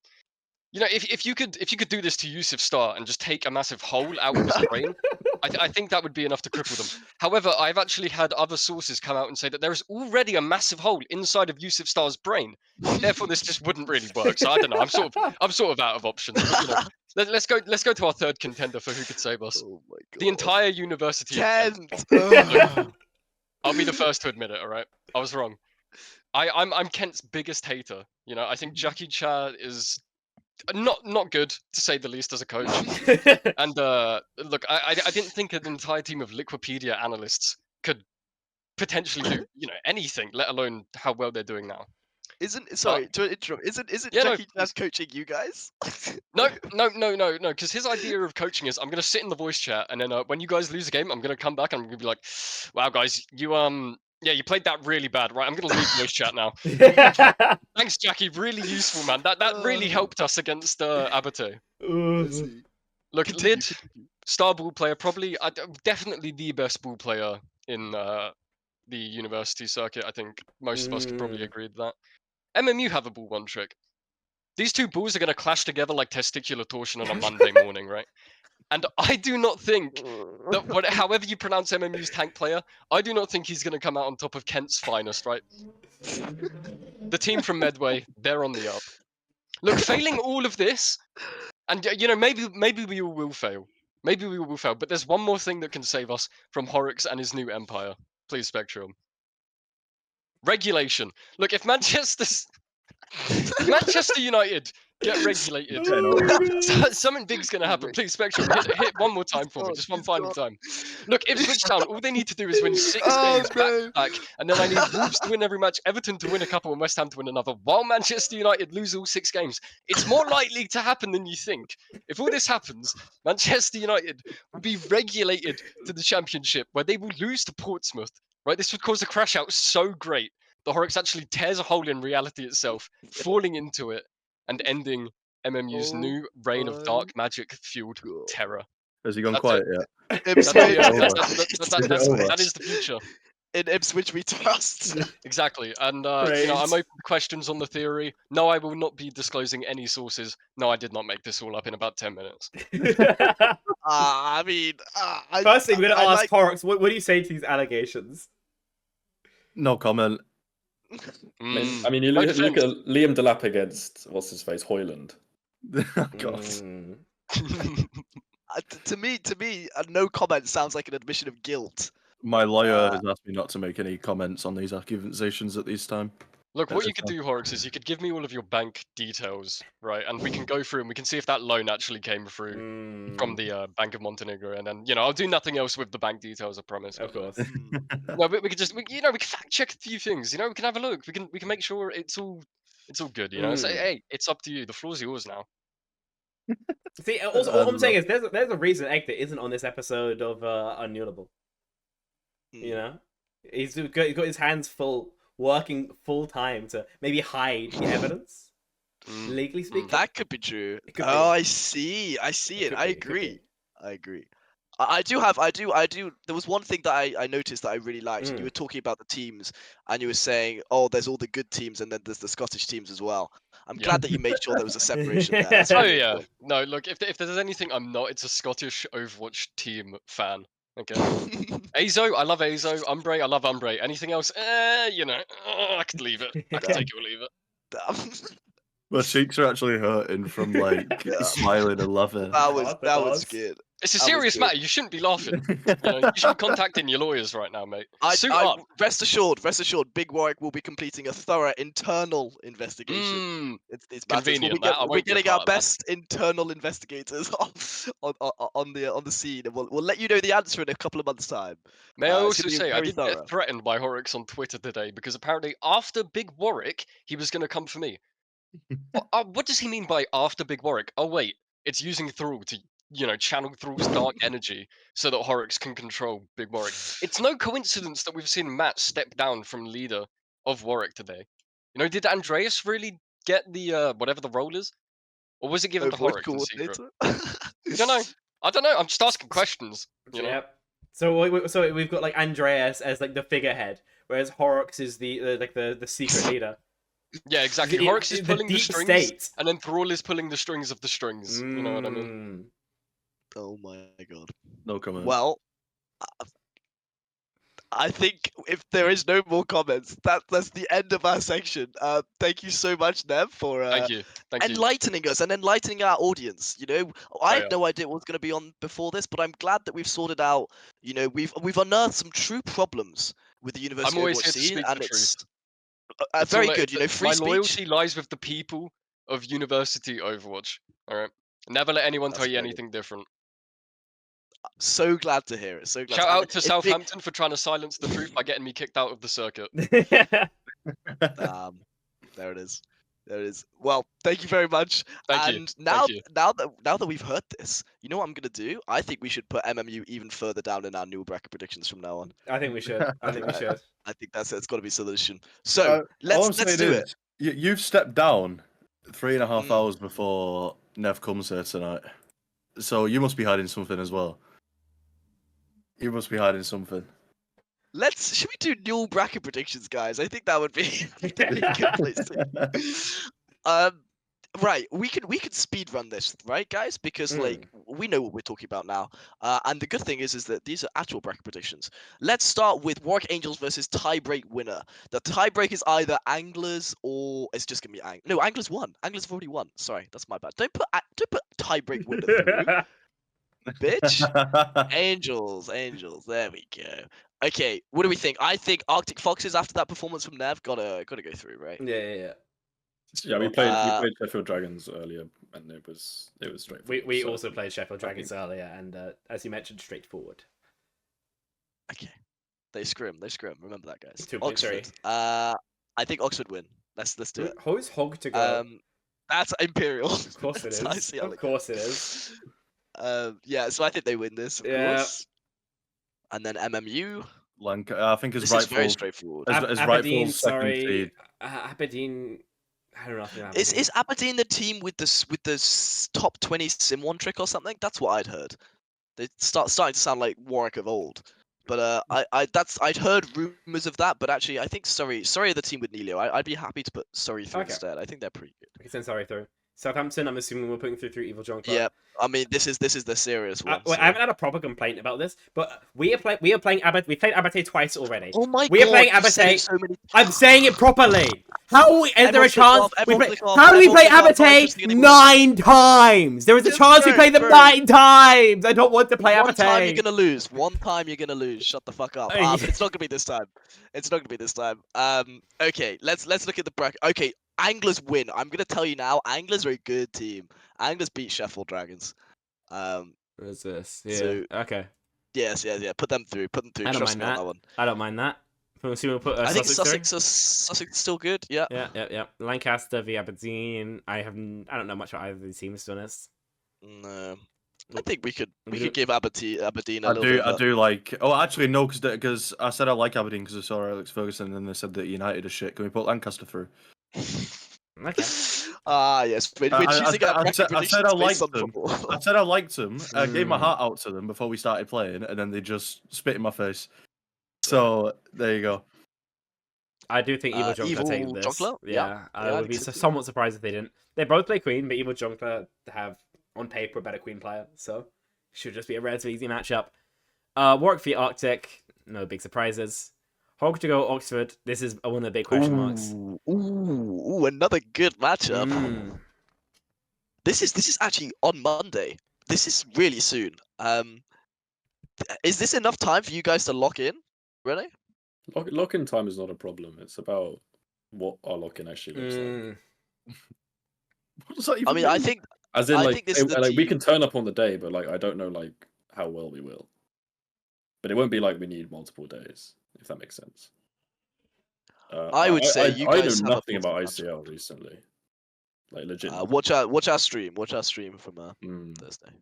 You know, if you could do this to Yusuf Star and just take a massive hole out of his brain, I think that would be enough to cripple them. However, I've actually had other sources come out and say that there is already a massive hole inside of Yusuf Star's brain. Therefore, this just wouldn't really work. So I don't know. I'm sort of out of options. But, you know, let's go to our third contender for who could save us. Oh my god. The entire university. Kent. I'll be the first to admit it. All right, I was wrong. I'm Kent's biggest hater. You know, I think Jackie Cha is not good, to say the least, as a coach. And look, I didn't think an entire team of Liquipedia analysts could potentially do, you know, anything, let alone how well they're doing now. Sorry to interrupt. Isn't Yeah, no, Jackie Jazz coaching you guys? No, because his idea of coaching is I'm gonna sit in the voice chat, and then when you guys lose a game, I'm gonna come back and I'm gonna be like, "Wow, guys, you you played that really bad, right? I'm gonna leave voice chat now." Thanks, Jackie. Really useful, man. That really helped us against Abate. Look, Continue, Lid, star ball player, probably definitely the best ball player in the university circuit. I think most of us could probably agree with that. MMU have a ball one trick. These two balls are going to clash together like testicular torsion on a Monday morning, right? And I do not think that however you pronounce MMU's tank player, I do not think he's going to come out on top of Kent's finest, right? The team from Medway, they're on the up. Look, failing all of this, and maybe we all will fail. Maybe we will fail, but there's one more thing that can save us from Horrocks and his new empire. Please, Spectrum. Regulation. Look, if Manchester United get regulated, something big's going to happen. Please, Spectrum, hit one more time for me. Just one final time. Look, Ipswich Town, all they need to do is win 6 games back to back, and then I need Wolves to win every match, Everton to win a couple, and West Ham to win another, while Manchester United lose all 6 games. It's more likely to happen than you think. If all this happens, Manchester United will be regulated to the Championship, where they will lose to Portsmouth. Right? This would cause a crash out so great. The Horrocks actually tears a hole in reality itself, falling into it and ending MMU's new reign of dark magic-fueled terror. Has he gone quiet yet? That is the future. In Ipswich we trust. Exactly, and I'm open to questions on the theory. No, I will not be disclosing any sources. No, I did not make this all up in about 10 minutes. Firstly, we're going to ask Horrocks, what do you say to these allegations? No comment. I mean, you look at Liam Delap against what's his face, Hoyland. God. To me, no comment sounds like an admission of guilt. My lawyer has asked me not to make any comments on these accusations at this time. Look, what you could do, Horrocks, is you could give me all of your bank details, right? And we can go through and we can see if that loan actually came through from the Bank of Montenegro. And then, I'll do nothing else with the bank details, I promise. Of course. No, we could just, we can fact check a few things. We can have a look. We can make sure it's all good. Say, hey, it's up to you. The floor's yours now. See, also, all I'm saying is there's a reason Ekta isn't on this episode of unNUELable. He's got his hands full, working full time to maybe hide the evidence. Legally speaking, that could be true. Could be. I see it. I agree. I do. There was one thing that I noticed that I really liked. You were talking about the teams, and you were saying, "Oh, there's all the good teams, and then there's the Scottish teams as well." I'm glad that you made sure there was a separation there. That's really cool. No, look, if there's anything I'm not, it's a Scottish Overwatch team fan. Okay. Azo, I love Azo. Umbre, I love Umbre. Anything else? I could leave it. I could take it or leave it. My cheeks are actually hurting from smiling and laughing. That was good. It's a serious matter. You shouldn't be laughing. You should be contacting your lawyers right now, mate. Suit up. Rest assured, Big Warwick will be completing a thorough internal investigation. It's convenient. We're getting our best internal investigators on the scene, and we'll let you know the answer in a couple of months' time. May I also say, I did get threatened by Horrocks on Twitter today because apparently after Big Warwick, he was going to come for me. What does he mean by after Big Warwick? Oh wait, it's using Thrall to channel Thrall's dark energy so that Horrocks can control Big Warwick. It's no coincidence that we've seen Matt step down from leader of Warwick today. Did Andreas really get the whatever the role is, or was it given to Horrocks in secret? I don't know. I'm just asking questions. Yep. So we've got Andreas as the figurehead, whereas Horrocks is the secret leader. Yeah, exactly. Horrocks is pulling the strings, and then Thrall is pulling the strings of the strings. You know what I mean? Oh my god. No comment. Well, I think if there is no more comments, that's the end of our section. Thank you so much, Nev, for enlightening us and enlightening our audience. I had no idea what was going to be on before this, but I'm glad that we've sorted out. We've unearthed some true problems with the University Overwatch scene, and it's very good. Free my speech. Loyalty lies with the people of University Overwatch. All right, never let anyone tell you anything different. So glad to hear it. So glad. Shout out to Southampton for trying to silence the truth by getting me kicked out of the circuit. There it is. There it is. Well, thank you very much. Thank you. And now, Thank you. now that we've heard this, you know what I'm gonna do? I think we should put MMU even further down in our new bracket predictions from now on. I think we should. I think we should. I think it's got to be a solution. So All let's I'm saying do it. is, you've stepped down 3.5 Mm. hours before Nev comes here tonight, so you must be hiding something as well. You must be hiding something. Should we do new bracket predictions, guys? I think that would be a really good place to. Right, we could speed run this, right, guys? Because like we know what we're talking about now. And the good thing is that these are actual bracket predictions. Let's start with Warwick Angels versus tiebreak winner. The tiebreak is either Anglers or it's just gonna be No, Anglers won. Anglers have already won. Sorry, that's my bad. Don't put tiebreak winner through, bitch. Angels. There we go. Okay, what do we think? I think Arctic Foxes after that performance from Nev gotta go through, right? Yeah. Yeah, we played Sheffield Dragons earlier, and it was straightforward. We also played Sheffield Dragons earlier, and as you mentioned, straightforward. Okay, they scrim. Remember that, guys. 2.3. Oxford. I think Oxford win. Let's do it. Who's Hog to go? That's Imperial. Of course it is. Of course it is. Yeah, so I think they win this, of course. And then MMU. I think it's This is very straightforward. Aberdeen, sorry. Aberdeen. I don't know. Is Aberdeen the team with the top 20 sim one trick or something? That's what I'd heard. They starting to sound like Warwick of old. But I'd heard rumors of that. But actually, I think Surrey are the team with Nelio. I'd be happy to put Surrey through instead. I think they're pretty good. We can send Surrey through. Southampton, I'm assuming we're putting through Evil John Club. Yeah, I mean this is the serious one. I haven't had a proper complaint about this, but we are playing Aberdeen. We played Aberdeen twice already. Oh my god! We are playing Aberdeen. I'm saying it properly. How is there a chance? How do we play Aberdeen 9 times? There is a chance we play them 9 times. I don't want to play Aberdeen. One time you're gonna lose. One time you're gonna lose. Shut the fuck up. It's not gonna be this time. Okay, let's look at the bracket. Okay. Anglers win. I'm gonna tell you now. Anglers are a good team. Anglers beat Sheffield Dragons. What is this? Yeah. So, okay. Yes. Put them through. I don't mind that. On that one. I don't mind that. We'll put I think Sussex. Sussex is still good. Yeah. Yeah. Lancaster v Aberdeen. I don't know much about either of these teams, to be honest. No. I think we could give Aberdeen a little bit. I do like. Oh, actually, no, because I said I like Aberdeen because I saw Alex Ferguson, and then they said that United is shit. Can we put Lancaster through? Okay. Yes. We're choosing I said I liked them. Football. I said I liked them. I gave my heart out to them before we started playing, and then they just spit in my face. So there you go. I do think Evil Jonkler take this. Jonkler? Yeah, I would be somewhat surprised if they didn't. They both play Queen, but Evil Jonkler have on paper a better Queen player, so should just be a relatively easy matchup. Warwick v Arctic, no big surprises. Hog to go Oxford. This is one of the big question marks. Ooh, another good matchup. This is actually on Monday. This is really soon. Is this enough time for you guys to lock in? Really? Lock-in time is not a problem. It's about what our lock-in actually looks like. What does that even mean? I think. As in, I think this is the team. we can turn up on the day, but I don't know how well we will. But it won't be like we need multiple days, if that makes sense. I would say you guys know have nothing about ICL recently, legit. Watch our stream. Watch our stream from Thursday.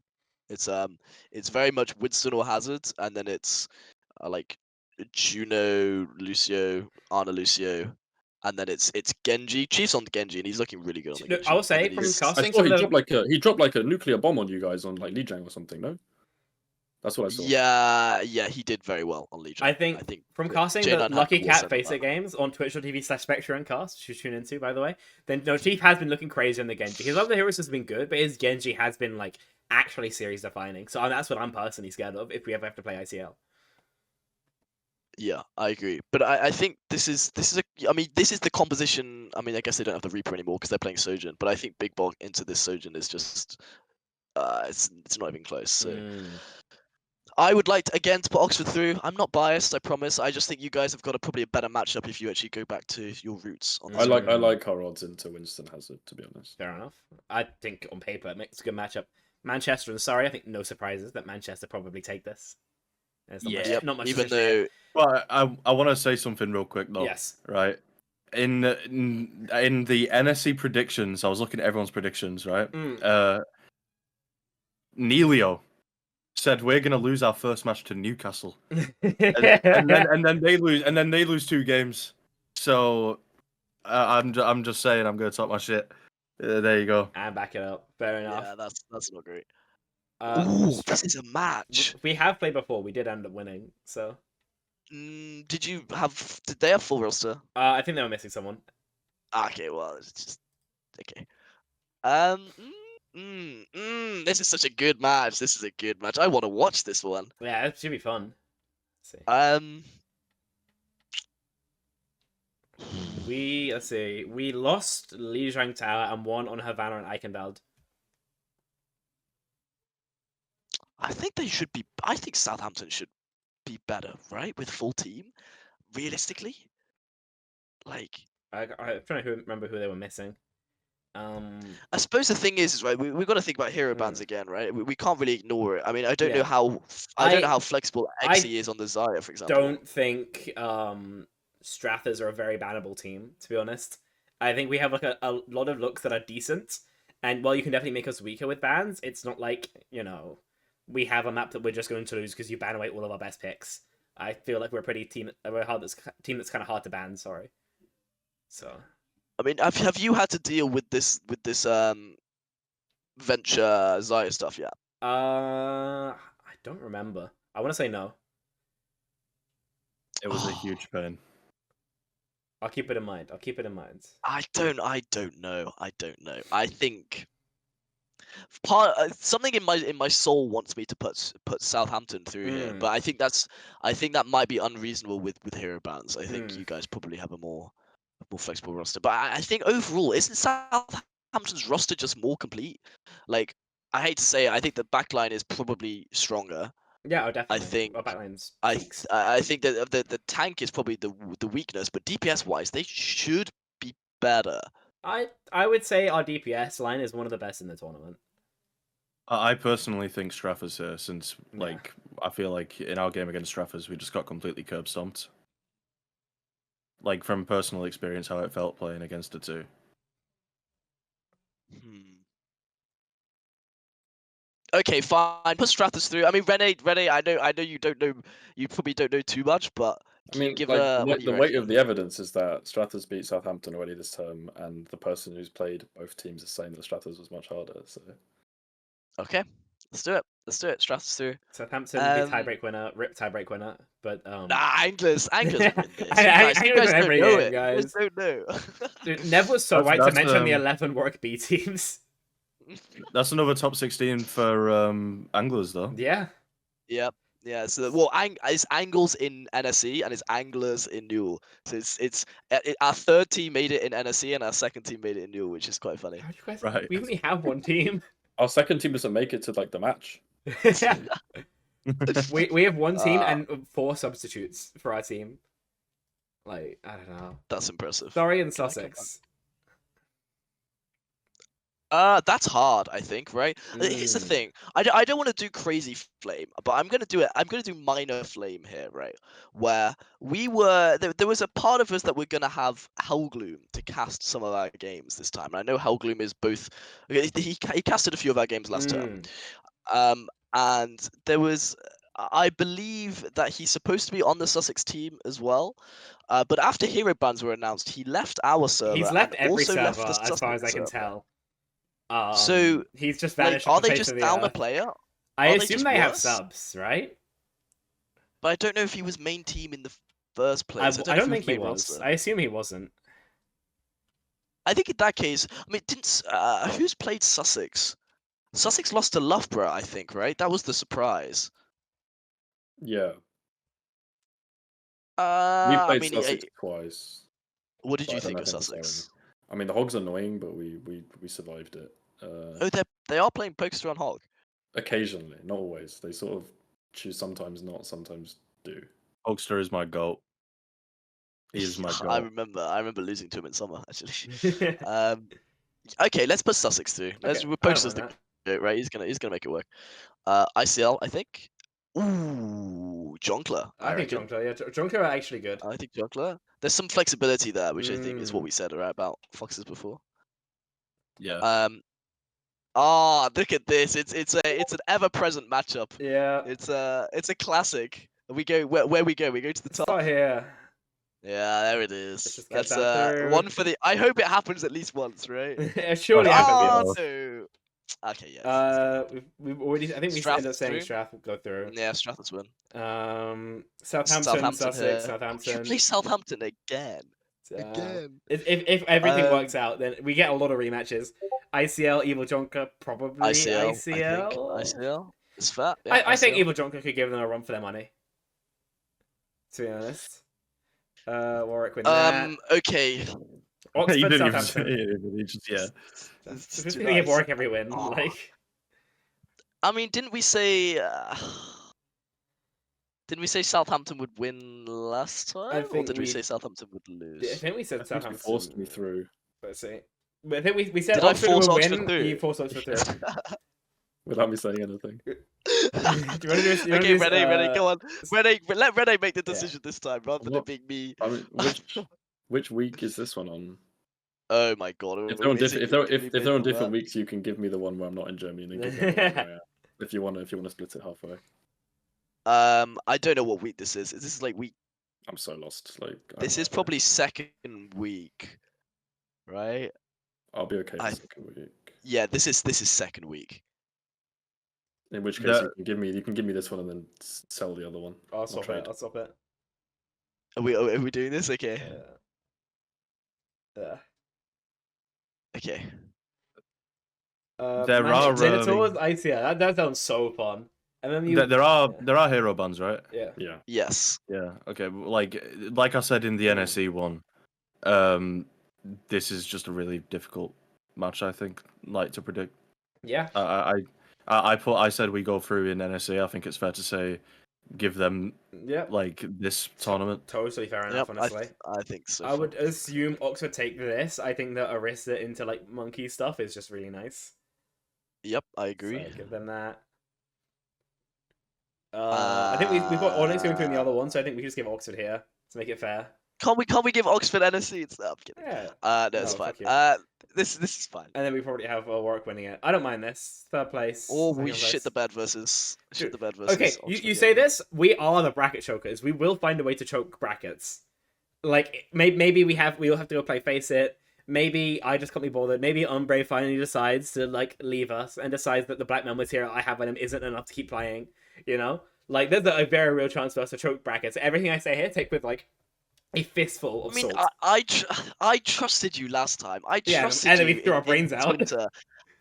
It's very much Winston or Hazard, and then it's like Juno, Lucio, Arna Lucio, and then it's Genji. Chief's on Genji, and he's looking really good. On the Genji. I will say from casting, he dropped like a nuclear bomb on you guys on Lijiang or something. No. That's what I saw. Yeah, he did very well on Legion. I think from casting the Lucky Cat Basic Games on twitch.tv/SpectreAndCast, which you tune into, by the way, then Chief has been looking crazy on the Genji. His other heroes has been good, but his Genji has been actually series defining. So that's what I'm personally scared of if we ever have to play ICL. Yeah, I agree. But I think this is the composition. I mean, I guess they don't have the Reaper anymore because they're playing Sojin. But I think Big Bog into this Sojin is just it's not even close. So. I would like to put Oxford through. I'm not biased, I promise. I just think you guys have got probably a better matchup if you actually go back to your roots. I like our odds into Winston Hazard, to be honest. Fair enough. I think on paper it makes a good matchup. Manchester and Surrey, I think no surprises that Manchester probably take this. Not much even though. Well, I want to say something real quick though. Yes. Right. in the NSC predictions, I was looking at everyone's predictions, right? Nelio said we're gonna lose our first match to Newcastle, and then they lose 2 games. So I'm just saying I'm gonna talk my shit. There you go. And back it up. Fair enough. Yeah, that's not great. Ooh, this is a match. We have played before. We did end up winning. So. Did they have full roster? I think they were missing someone. Okay, well, it's just okay. This is such a good match. This is a good match. I want to watch this one. Yeah, it should be fun. Let's see. We lost Lijiang Tower and won on Havana and Eichenwald. I think they should be. I think Southampton should be better, right? With full team, realistically. Like, I'm trying to remember who they were missing. I suppose the thing is right. We've got to think about hero bands again, right? We can't really ignore it. I mean, I don't know how flexible XE is on the Zaya, for example. Don't think Strathers are a very bannable team, to be honest. I think we have like a lot of looks that are decent, and while you can definitely make us weaker with bans, it's not like, you know, we have a map that we're just going to lose because you ban away all of our best picks. I feel like we're a team that's kind of hard to ban. Sorry. So. I mean, have you had to deal with this venture Zaya stuff yet? I don't remember. I want to say no. It was a huge pain. I'll keep it in mind. I don't know. I think something in my soul wants me to put Southampton through here, but I think that might be unreasonable with hero bans. I think you guys probably have a more flexible roster, but I think overall, isn't Southampton's roster just more complete? Like, I hate to say it, I think the backline is probably stronger. Yeah, definitely. I think our backline's I think that the tank is probably the weakness, but DPS wise, they should be better. I would say our DPS line is one of the best in the tournament. I personally think Straffers here, since I feel like in our game against Straffers, we just got completely curb stomped. Like, from personal experience, how it felt playing against it too. Okay, fine. Put Strathers through. I mean, Rene, I know you don't know. You probably don't know too much, but I mean, the weight of the evidence is that Strathers beat Southampton already this term, and the person who's played both teams is saying that Strathers was much harder. So. Okay, let's do it. Strathers through. Southampton, the tiebreak winner, RIP tiebreak winner, but Anglers win this. You guys don't know it. Guys. You don't know. Dude, Nev was so right to mention the 11 Warwick B teams. That's another top 16 for anglers, though. Yeah. Yep. Yeah. So it's angles in NSC and it's anglers in Newell. So it's our third team made it in NSC and our second team made it in Newell, which is quite funny. Right. We only have one team. Our second team doesn't make it to the match. we have one team and 4 substitutes for our team. Like, I don't know. That's impressive. Surrey and Sussex. That's hard, I think, right? Here's the thing. I don't want to do crazy flame, but I'm gonna do it. I'm gonna do minor flame here, right? Where there was a part of us that we're gonna have Hellgloom to cast some of our games this time. And I know Hellgloom is both. He casted a few of our games last term. And there was. I believe that he's supposed to be on the Sussex team as well. But after hero bans were announced, he left our server. He's left and every also server, left the as far Sussex as I can server. tell. So he's just vanished. Are they just down a player? I assume they have subs, right? But I don't know if he was main team in the first place. I don't think he was. I assume he wasn't. I think in that case, I mean, who's played Sussex? Sussex lost to Loughborough, I think, right? That was the surprise. Yeah. We played Sussex twice. What did you think of Sussex? I mean, the Hog's annoying, but we survived it. They are playing Pokester on Hog. Occasionally, not always. They sort of choose sometimes not, sometimes do. Hogster is my goat. He is my goat. I remember losing to him in summer, actually. Okay, let's put Sussex through. We're Pokester's the goat, right? He's gonna make it work. ICL, I think. Ooh, Jonkler. I think Jonkler. Yeah, Jonkler are actually good. I think Jonkler. There's some flexibility there, which I think is what we said about Foxes before. Yeah. Look at this. It's an ever-present matchup. Yeah. It's a classic. We go where we go. We go to the top. Start here. Yeah, there it Let's is. just get That's that through. one for the. I hope it happens at least once, right? It surely happens. No. Okay, yeah. We've already. I think we Strath ended up saying through? Strath will go through. Yeah, Strathers win. Southampton, Sussex, here. Southampton. You play Southampton again. If everything works out, then we get a lot of rematches. ICL, Evil Jonker, probably ICL. I think. ICL. It's fair. Yeah, I think ICL. Evil Jonker could give them a run for their money. To be honest. Warwick win that. Okay. Oxford, You didn't even Southampton. say it, but you just, yeah. Just gonna give Warwick every win. Oh. Like, I mean, didn't we say Southampton would win last time, or did we say Southampton would lose? I think we said I think Southampton. you forced me through. Let's see. But I think we said Did I Oxford force would Oxford win. through? You forced Oxford through. Without me saying anything. Do you want to do this? Okay, Rene, go on. Let Rene make the decision this time, rather than it What? being me. I mean, which week is this one on? Oh my god. If they're on different weeks, you can give me the one where I'm not in Germany, and then give me the one where I am. If you want to split it halfway. I don't know what week this is. Is this like week? I'm so lost. Like This is probably second week, right? I'll be okay for second week. Yeah, this is second week. In which case, you can give me this one and then sell the other one. I'll swap it. I'll swap it. Are we doing this? Okay. Yeah. Okay. There are Minotaurs, ICL. That sounds so fun. And then there are hero buns, right? Yeah. Yeah. Yes. Yeah. Okay. Like I said in the NSE one, this is just a really difficult match. I think, like, to predict. Yeah. I said we go through in NSE. I think it's fair to say, give them like this tournament. Totally fair enough. Honestly, I think so. I would assume Oxford take this. I think that Orisa into like monkey stuff is just really nice. Yep, I agree. So give them that. I think we've got Onyx going through in the other one, so I think we just give Oxford here to make it fair. Can't we give Oxford NSC? It's I'm kidding. Yeah. No, it's fine. This is fine. And then we probably have Warwick winning it. I don't mind this. Third place. Or we shit the bed versus. Okay, you say this. We are the bracket chokers. We will find a way to choke brackets. Like maybe we'll have to go play Face It. Maybe I just can't be bothered. Maybe Umbre finally decides to like leave us and decides that the black man material I have on him isn't enough to keep playing. You know, like there's a very real chance for us to choke brackets. Everything I say here, take with like a fistful of salt. I trusted you last time. I trusted you. And then we threw our brains out. Twitter,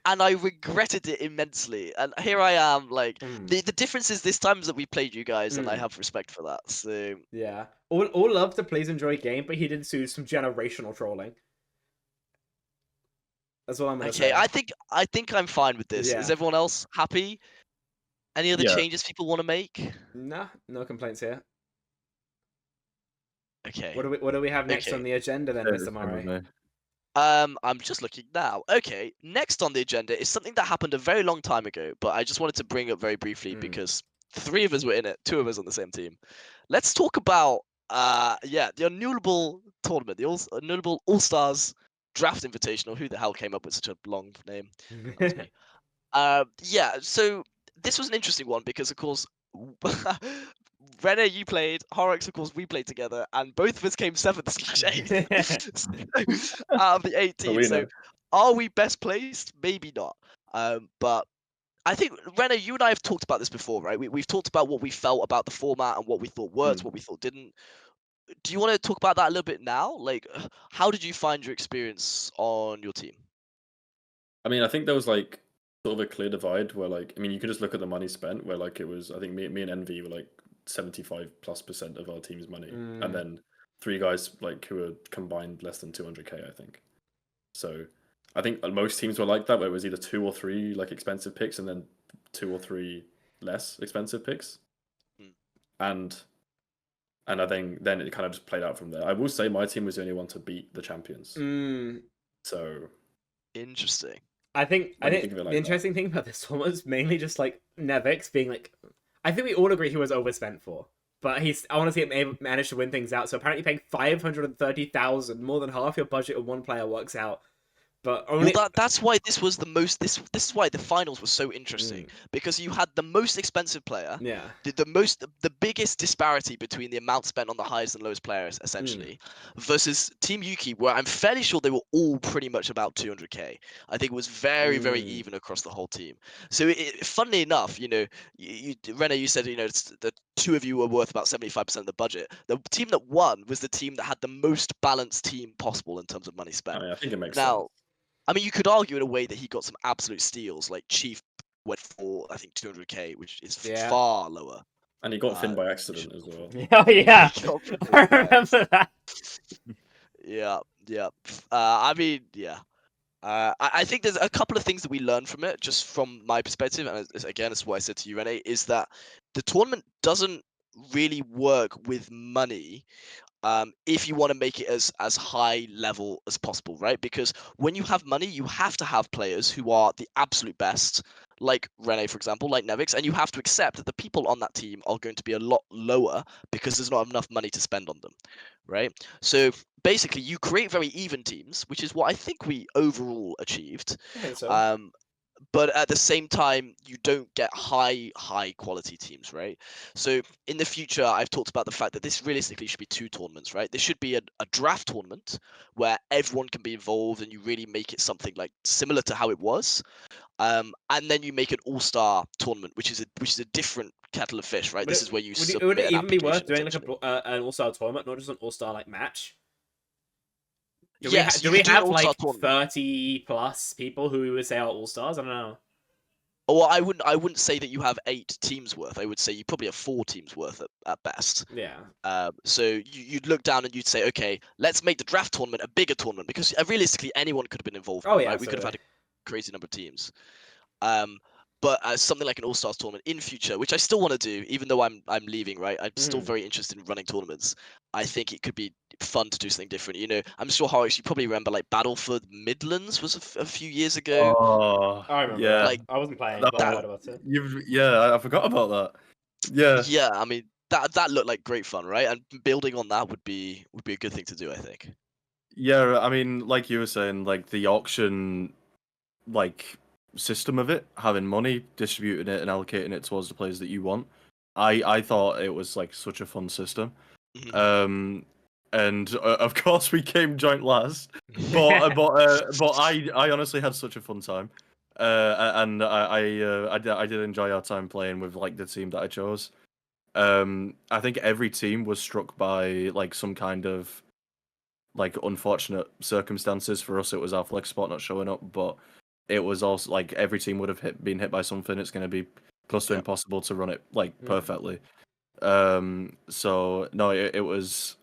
and I regretted it immensely. And here I am. Like the difference is this time is that we played you guys, and I have respect for that. So yeah, all love to please enjoy game, but he did do some generational trolling. That's what I'm gonna say. I think I'm fine with this. Yeah. Is everyone else happy? Any other changes people want to make? Nah, no complaints here. Okay. What do we have next on the agenda then, Mr. Murray? I'm just looking now. Okay, next on the agenda is something that happened a very long time ago, but I just wanted to bring up very briefly because 3 of us were in it, 2 of us on the same team. Let's talk about the unNUELable tournament, the unNUELable All-Stars Draft Invitational. Who the hell came up with such a long name? So this was an interesting one because, of course, Rene, you played, Horrocks, of course, we played together, and both of us came 7th/8th out of the 8 teams. So, are we best placed? Maybe not. But I think, Rene, you and I have talked about this before, right? We've talked about what we felt about the format and what we thought worked, what we thought didn't. Do you want to talk about that a little bit now? Like, how did you find your experience on your team? I mean, I think there was like sort of a clear divide where, like, I mean, you could just look at the money spent, where like it was, I think me and Envy were like 75+% of our team's money, and then 3 guys like who were combined less than 200k, I think. So I think most teams were like that, where it was either 2 or 3 like expensive picks, and then 2 or 3 less expensive picks, and I think then it kind of just played out from there. I will say my team was the only one to beat the champions. So interesting. I think the interesting thing about this one was mainly just like Nevix being like, I think we all agree he was overspent for. but I want to see him manage to win things out. So apparently paying 530,000, more than half your budget of one player, works out. But only that's why this was the most. This is why the finals was so interesting, because you had the most expensive player, the biggest disparity between the amount spent on the highest and lowest players essentially, versus Team Yuki, where I'm fairly sure they were all pretty much about 200k. I think it was very even across the whole team. So funnily enough, Rene, you said the two of you were worth about 75% of the budget. The team that won was the team that had the most balanced team possible in terms of money spent. I think it makes sense. I mean, you could argue in a way that he got some absolute steals. Like Chief went for, I think, 200k, which is far lower. And he got Finn by accident as well. Oh yeah, I remember that. Yeah. I mean, yeah. I think there's a couple of things that we learned from it, just from my perspective, and again, it's what I said to you, Rene, is that the tournament doesn't really work with money. If you want to make it as high level as possible, right? Because when you have money, you have to have players who are the absolute best, like Rene, for example, like Nevix, and you have to accept that the people on that team are going to be a lot lower because there's not enough money to spend on them, right? So basically, you create very even teams, which is what I think we overall achieved. I think so. But at the same time, you don't get high quality teams, right? So in the future, I've talked about the fact that this realistically should be 2 tournaments, right? There should be a draft tournament where everyone can be involved and you really make it something like similar to how it was. And then you make an all-star tournament, which is a different kettle of fish, right? This is where you would it even be worth doing essentially. like an all-star tournament, not just an all-star like match? Do Yes, we have like tournament. 30 plus people who we would say are all-stars? I don't know. Well, I wouldn't say that you have 8 teams worth. I would say you probably have 4 teams worth at best. Yeah. So you'd look down and you'd say, okay, let's make the draft tournament a bigger tournament, because realistically anyone could have been involved. Oh yeah, right? We could have had a crazy number of teams. But something like an all-stars tournament in future, which I still want to do, even though I'm leaving, right? I'm still very interested in running tournaments. I think it could be fun to do something different. I'm sure, Horace, you probably remember like Battle for the Midlands was a few years ago. Oh, I remember. Yeah. Like, I wasn't playing, but I heard about it. I forgot about that. Yeah. Yeah, I mean that looked like great fun, right? And building on that would be a good thing to do, I think. Yeah, I mean, like you were saying, like the auction, like system of it, having money, distributing it, and allocating it towards the players that you want. I thought it was like such a fun system. And of course we came joint last, but I honestly had such a fun time, and I did enjoy our time playing with like the team that I chose. I think every team was struck by like some kind of like unfortunate circumstances. For us, it was our flex spot not showing up, but it was also like every team would have been hit by something. It's going to be close to impossible to run it like perfectly. So no, it was.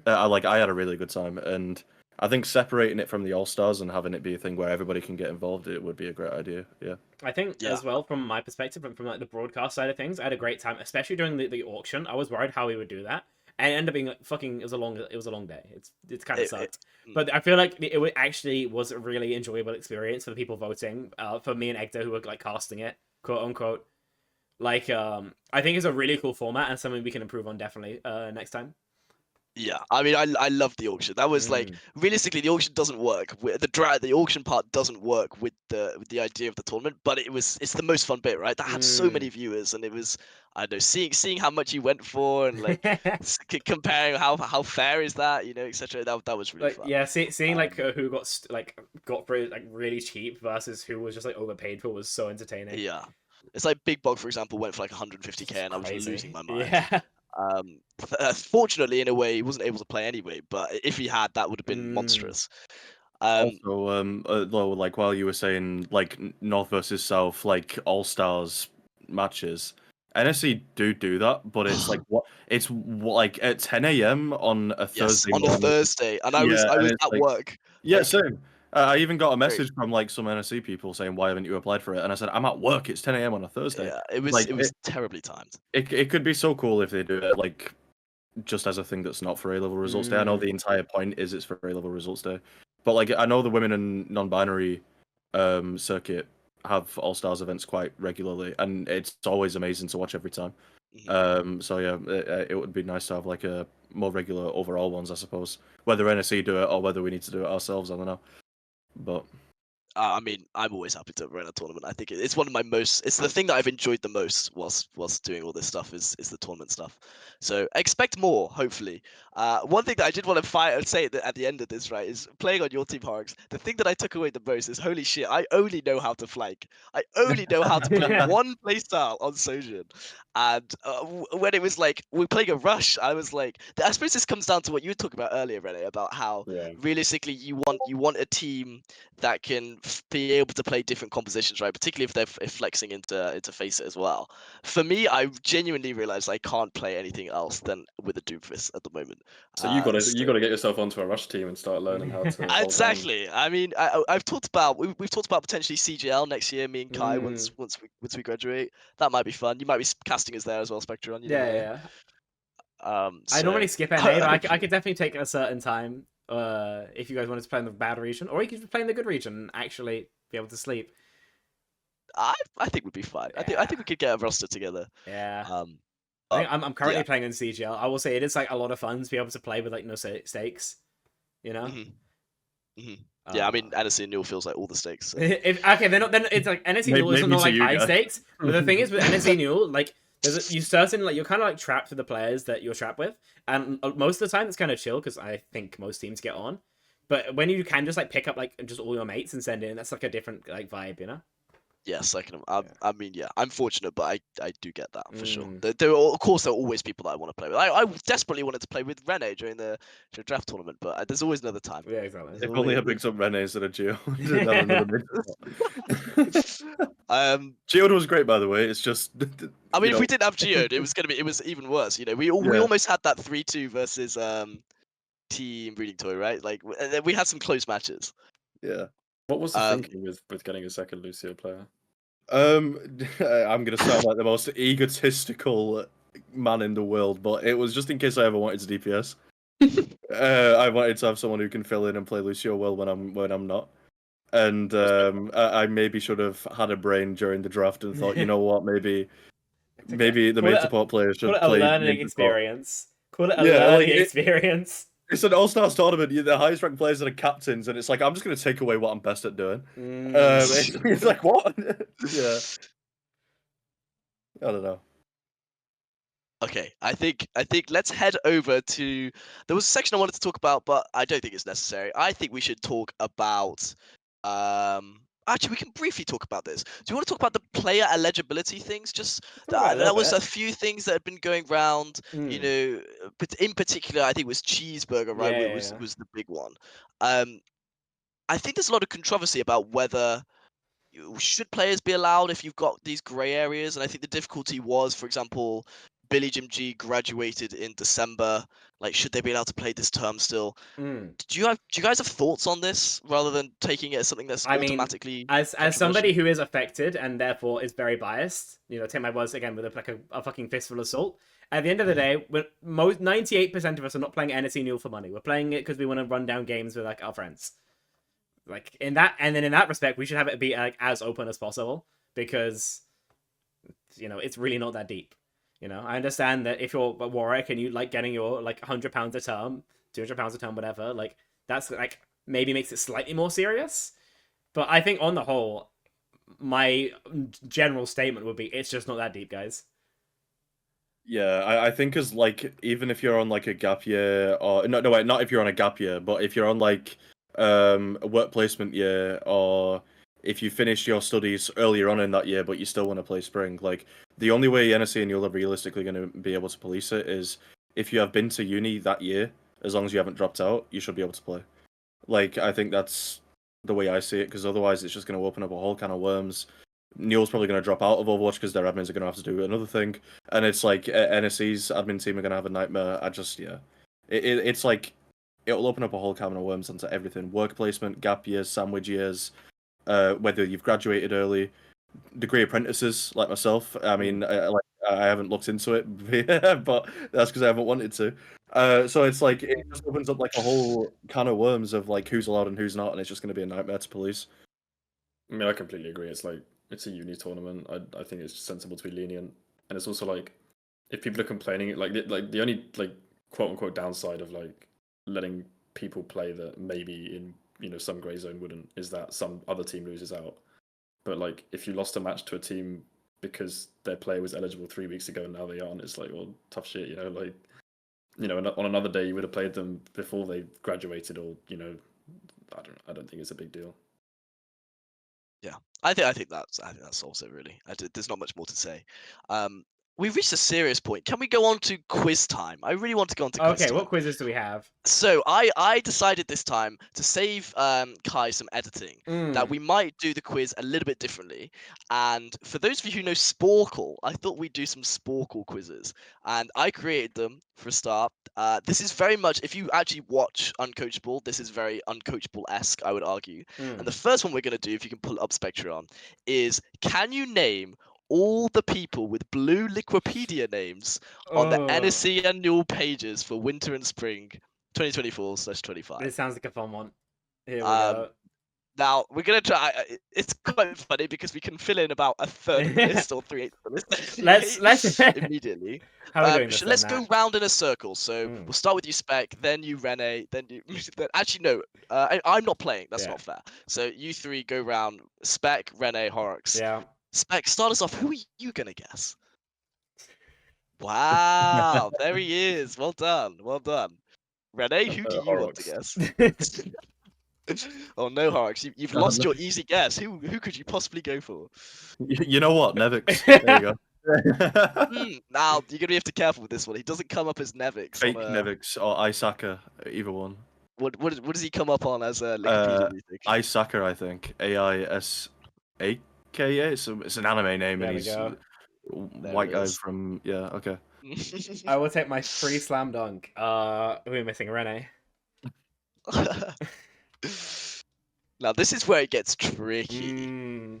I had a really good time, and I think separating it from the All Stars and having it be a thing where everybody can get involved, it would be a great idea. Yeah. I think as well, from my perspective, from like the broadcast side of things, I had a great time, especially during the auction. I was worried how we would do that, and it ended up being like, fucking. It was a long day. It's kind of sucked, but I feel like it actually was a really enjoyable experience for the people voting. For me and Egdo, who were like casting it, quote unquote. Like, I think it's a really cool format and something we can improve on definitely next time. Yeah, I mean, I love the auction. That was like realistically, the auction doesn't work. The auction part doesn't work with the idea of the tournament, but it's the most fun bit, right? That had so many viewers, and it was, I don't know, seeing how much you went for, and like comparing how fair is that, etc. That was really fun. Yeah, seeing like who got for it like really cheap versus who was just like overpaid for was so entertaining. Yeah, it's like Big Bog, for example, went for like 150k, and I was losing my mind. Yeah. Fortunately, in a way, he wasn't able to play anyway. But if he had, that would have been monstrous. Also, like while you were saying, like North versus South, like All Stars matches, NSC do that, but it's like like at 10 a.m. on a Thursday. On a Thursday, and I was at work. Yeah, same. I even got a message from like some NSC people saying, "Why haven't you applied for it?" And I said, "I'm at work. It's 10 a.m. on a Thursday." Yeah, it was terribly timed. It could be so cool if they do it like just as a thing that's not for A-level results day. I know the entire point is it's for A-level results day, but like I know the women and non-binary circuit have All Stars events quite regularly, and it's always amazing to watch every time. So yeah, it would be nice to have like a more regular overall ones, I suppose. Whether NSE do it or whether we need to do it ourselves, I don't know. But I mean, I'm always happy to run a tournament. I think it's one of my most. It's the thing that I've enjoyed the most whilst doing all this stuff is the tournament stuff. So expect more, hopefully. One thing that I did want to say at the end of this, right, is playing on your team, Harks. The thing that I took away the most is holy shit, I only know how to flank. I only know how to play one playstyle on Sojin. And when it was like we're playing a rush, I was like, I suppose this comes down to what you were talking about earlier, Rene, about how realistically you want a team that can be able to play different compositions, right? Particularly if they're flexing into face it as well. For me, I genuinely realized I can't play anything else than with a Doomfist at the moment. So you got to get yourself onto a rush team and start learning how to. Exactly. I mean, I've talked about we've talked about potentially CGL next year. Me and Kai once we graduate, that might be fun. You might be casting us there as well, Spectron. You never know. I normally skip NA, but I could definitely take a certain time if you guys wanted to play in the bad region, or you could play in the good region and actually be able to sleep. I think we'd be fine. Yeah. I think we could get a roster together. Yeah. I'm currently playing in CGL. I will say it is like a lot of fun to be able to play with like no stakes. You know. Yeah, I mean, NSC and Newell feels like all the stakes. So. Okay, they're not. Then it's like NSC Newell is not like high stakes. But the thing is with NSC Newell, like you're kind of like trapped with the players that you're trapped with, and most of the time it's kind of chill because I think most teams get on. But when you can just like pick up like just all your mates and send in, that's like a different like vibe, you know. Yes, I can. I mean, yeah, I'm fortunate, but I do get that for sure. Of course, there are always people that I want to play with. I desperately wanted to play with Rene during the draft tournament, but there's always another time. Yeah, exactly. If only I picked up Rene instead of Geo. Geode was great, by the way. It's just. I mean, if we didn't have Geode, it was even worse. You know, we almost had that 3-2 versus Team Breeding Toy, right? Like we had some close matches. Yeah. What was the thinking with getting a second Lucio player? I'm gonna sound like the most egotistical man in the world, but it was just in case I ever wanted to DPS. I wanted to have someone who can fill in and play Lucio well when I'm not. And I maybe should have had a brain during the draft and thought, you know what, maybe the main support player should play. Call it a learning experience. Call it a learning experience. It's an all-stars tournament. The highest ranked players are the captains, and it's like I'm just going to take away what I'm best at doing. It's like what? Yeah. I don't know. Okay, I think let's head over to. There was a section I wanted to talk about, but I don't think it's necessary. I think we should talk about. Actually, we can briefly talk about this. Do you want to talk about the player eligibility things? Just that was a few things that had been going around. You know, but in particular, I think it was Cheeseburger, right? Was the big one. I think there's a lot of controversy about whether should players be allowed if you've got these grey areas, and I think the difficulty was, for example, Billy Jim G graduated in December. Like, should they be allowed to play this term still? Do you guys have thoughts on this rather than taking it as something that's automatically? As somebody who is affected and therefore is very biased, you know, take my words again with a fucking fistful of salt. At the end of the day, 98% of us are not playing NSE Newell for money. We're playing it because we want to run down games with like our friends. Like in that respect, we should have it be like as open as possible because, you know, it's really not that deep. You know, I understand that if you're a Warwick and you like getting your like £100 a term, £200 a term, whatever, like that's like maybe makes it slightly more serious. But I think on the whole, my general statement would be it's just not that deep, guys. Yeah, I think as like even if you're on like a gap year or no wait, not if you're on a gap year, but if you're on like a work placement year or if you finish your studies earlier on in that year but you still want to play spring, like the only way NSC and you'll are realistically going to be able to police it is if you have been to uni that year, as long as you haven't dropped out, you should be able to play. Like, I think that's the way I see it, because otherwise it's just going to open up a whole can of worms. Neil's probably going to drop out of Overwatch because their admins are going to have to do another thing. And it's like, NSC's admin team are going to have a nightmare. It's like, it'll open up a whole can of worms onto everything. Work placement, gap years, sandwich years, whether you've graduated early, degree apprentices like myself. I mean, I haven't looked into it, but that's because I haven't wanted to. So it's like it just opens up like a whole can of worms of like who's allowed and who's not, and it's just going to be a nightmare to police. I mean, I completely agree. It's like it's a uni tournament. I think it's sensible to be lenient, and it's also like if people are complaining, like the only like quote unquote downside of like letting people play that maybe in some grey zone wouldn't is that some other team loses out. But like if you lost a match to a team because their player was eligible 3 weeks ago and now they aren't, it's like, well, tough shit, like on another day you would have played them before they graduated, or I don't think it's a big deal. Yeah, I think that's also really. There's not much more to say. We've reached a serious point. Can we go on to quiz time? I really want to go on to quiz Okay, time. what quizzes do we have? So I decided this time to save Kai some editing that we might do the quiz a little bit differently. And for those of you who know Sporkle, I thought we'd do some Sporkle quizzes, and I created them for a start. This is very much, if you actually watch Uncoachable, this is very Uncoachable-esque, I would argue. And the first one we're going to do, if you can pull it up Spectron, is can you name all the people with blue Liquipedia names on the NSC annual pages for winter and spring 2024/25? This sounds like a fun one. Here we go. Now we're gonna try. It's quite funny because we can fill in about a third of the list or 3/8 of the list. Let's immediately. How are we doing this? Let's go round in a circle. So we'll start with you, Spec. Then you, Rene. Then you. Actually, no. I'm not playing. That's not fair. So you three go round. Spec, Rene, Horrocks. Yeah. Spec, start us off. Who are you gonna guess? Wow, there he is. Well done. Well done. Rene, who do you want to guess? Oh no, Horrocks, you've lost your easy guess. Who could you possibly go for? You know what, Nevix. There you go. Now you're gonna have to be careful with this one. He doesn't come up as Nevix. Fake Nevix or Isaka, either one. What does he come up on as a Wikipedia? Do you think? Isaka, I think. AISAKA. It's an anime name, There and we he's go. white guy from okay. I will take my free slam dunk. Who are we missing? Rene. Now this is where it gets tricky.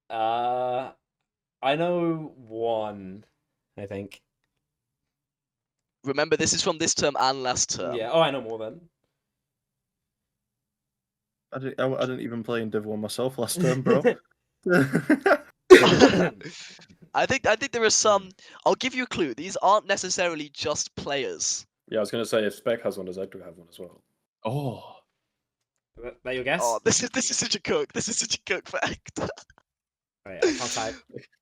I know one, I think. Remember, this is from this term and last term. Yeah. Oh, I know more then. I didn't even play in Div 1 myself last term, bro. I think there are some. I'll give you a clue. These aren't necessarily just players. Yeah, I was gonna say if Spec has one, does Edgar have one as well? Oh, That your guess? Oh, this is such a cook. This is such a cook fact. Oh, yeah, I can't type.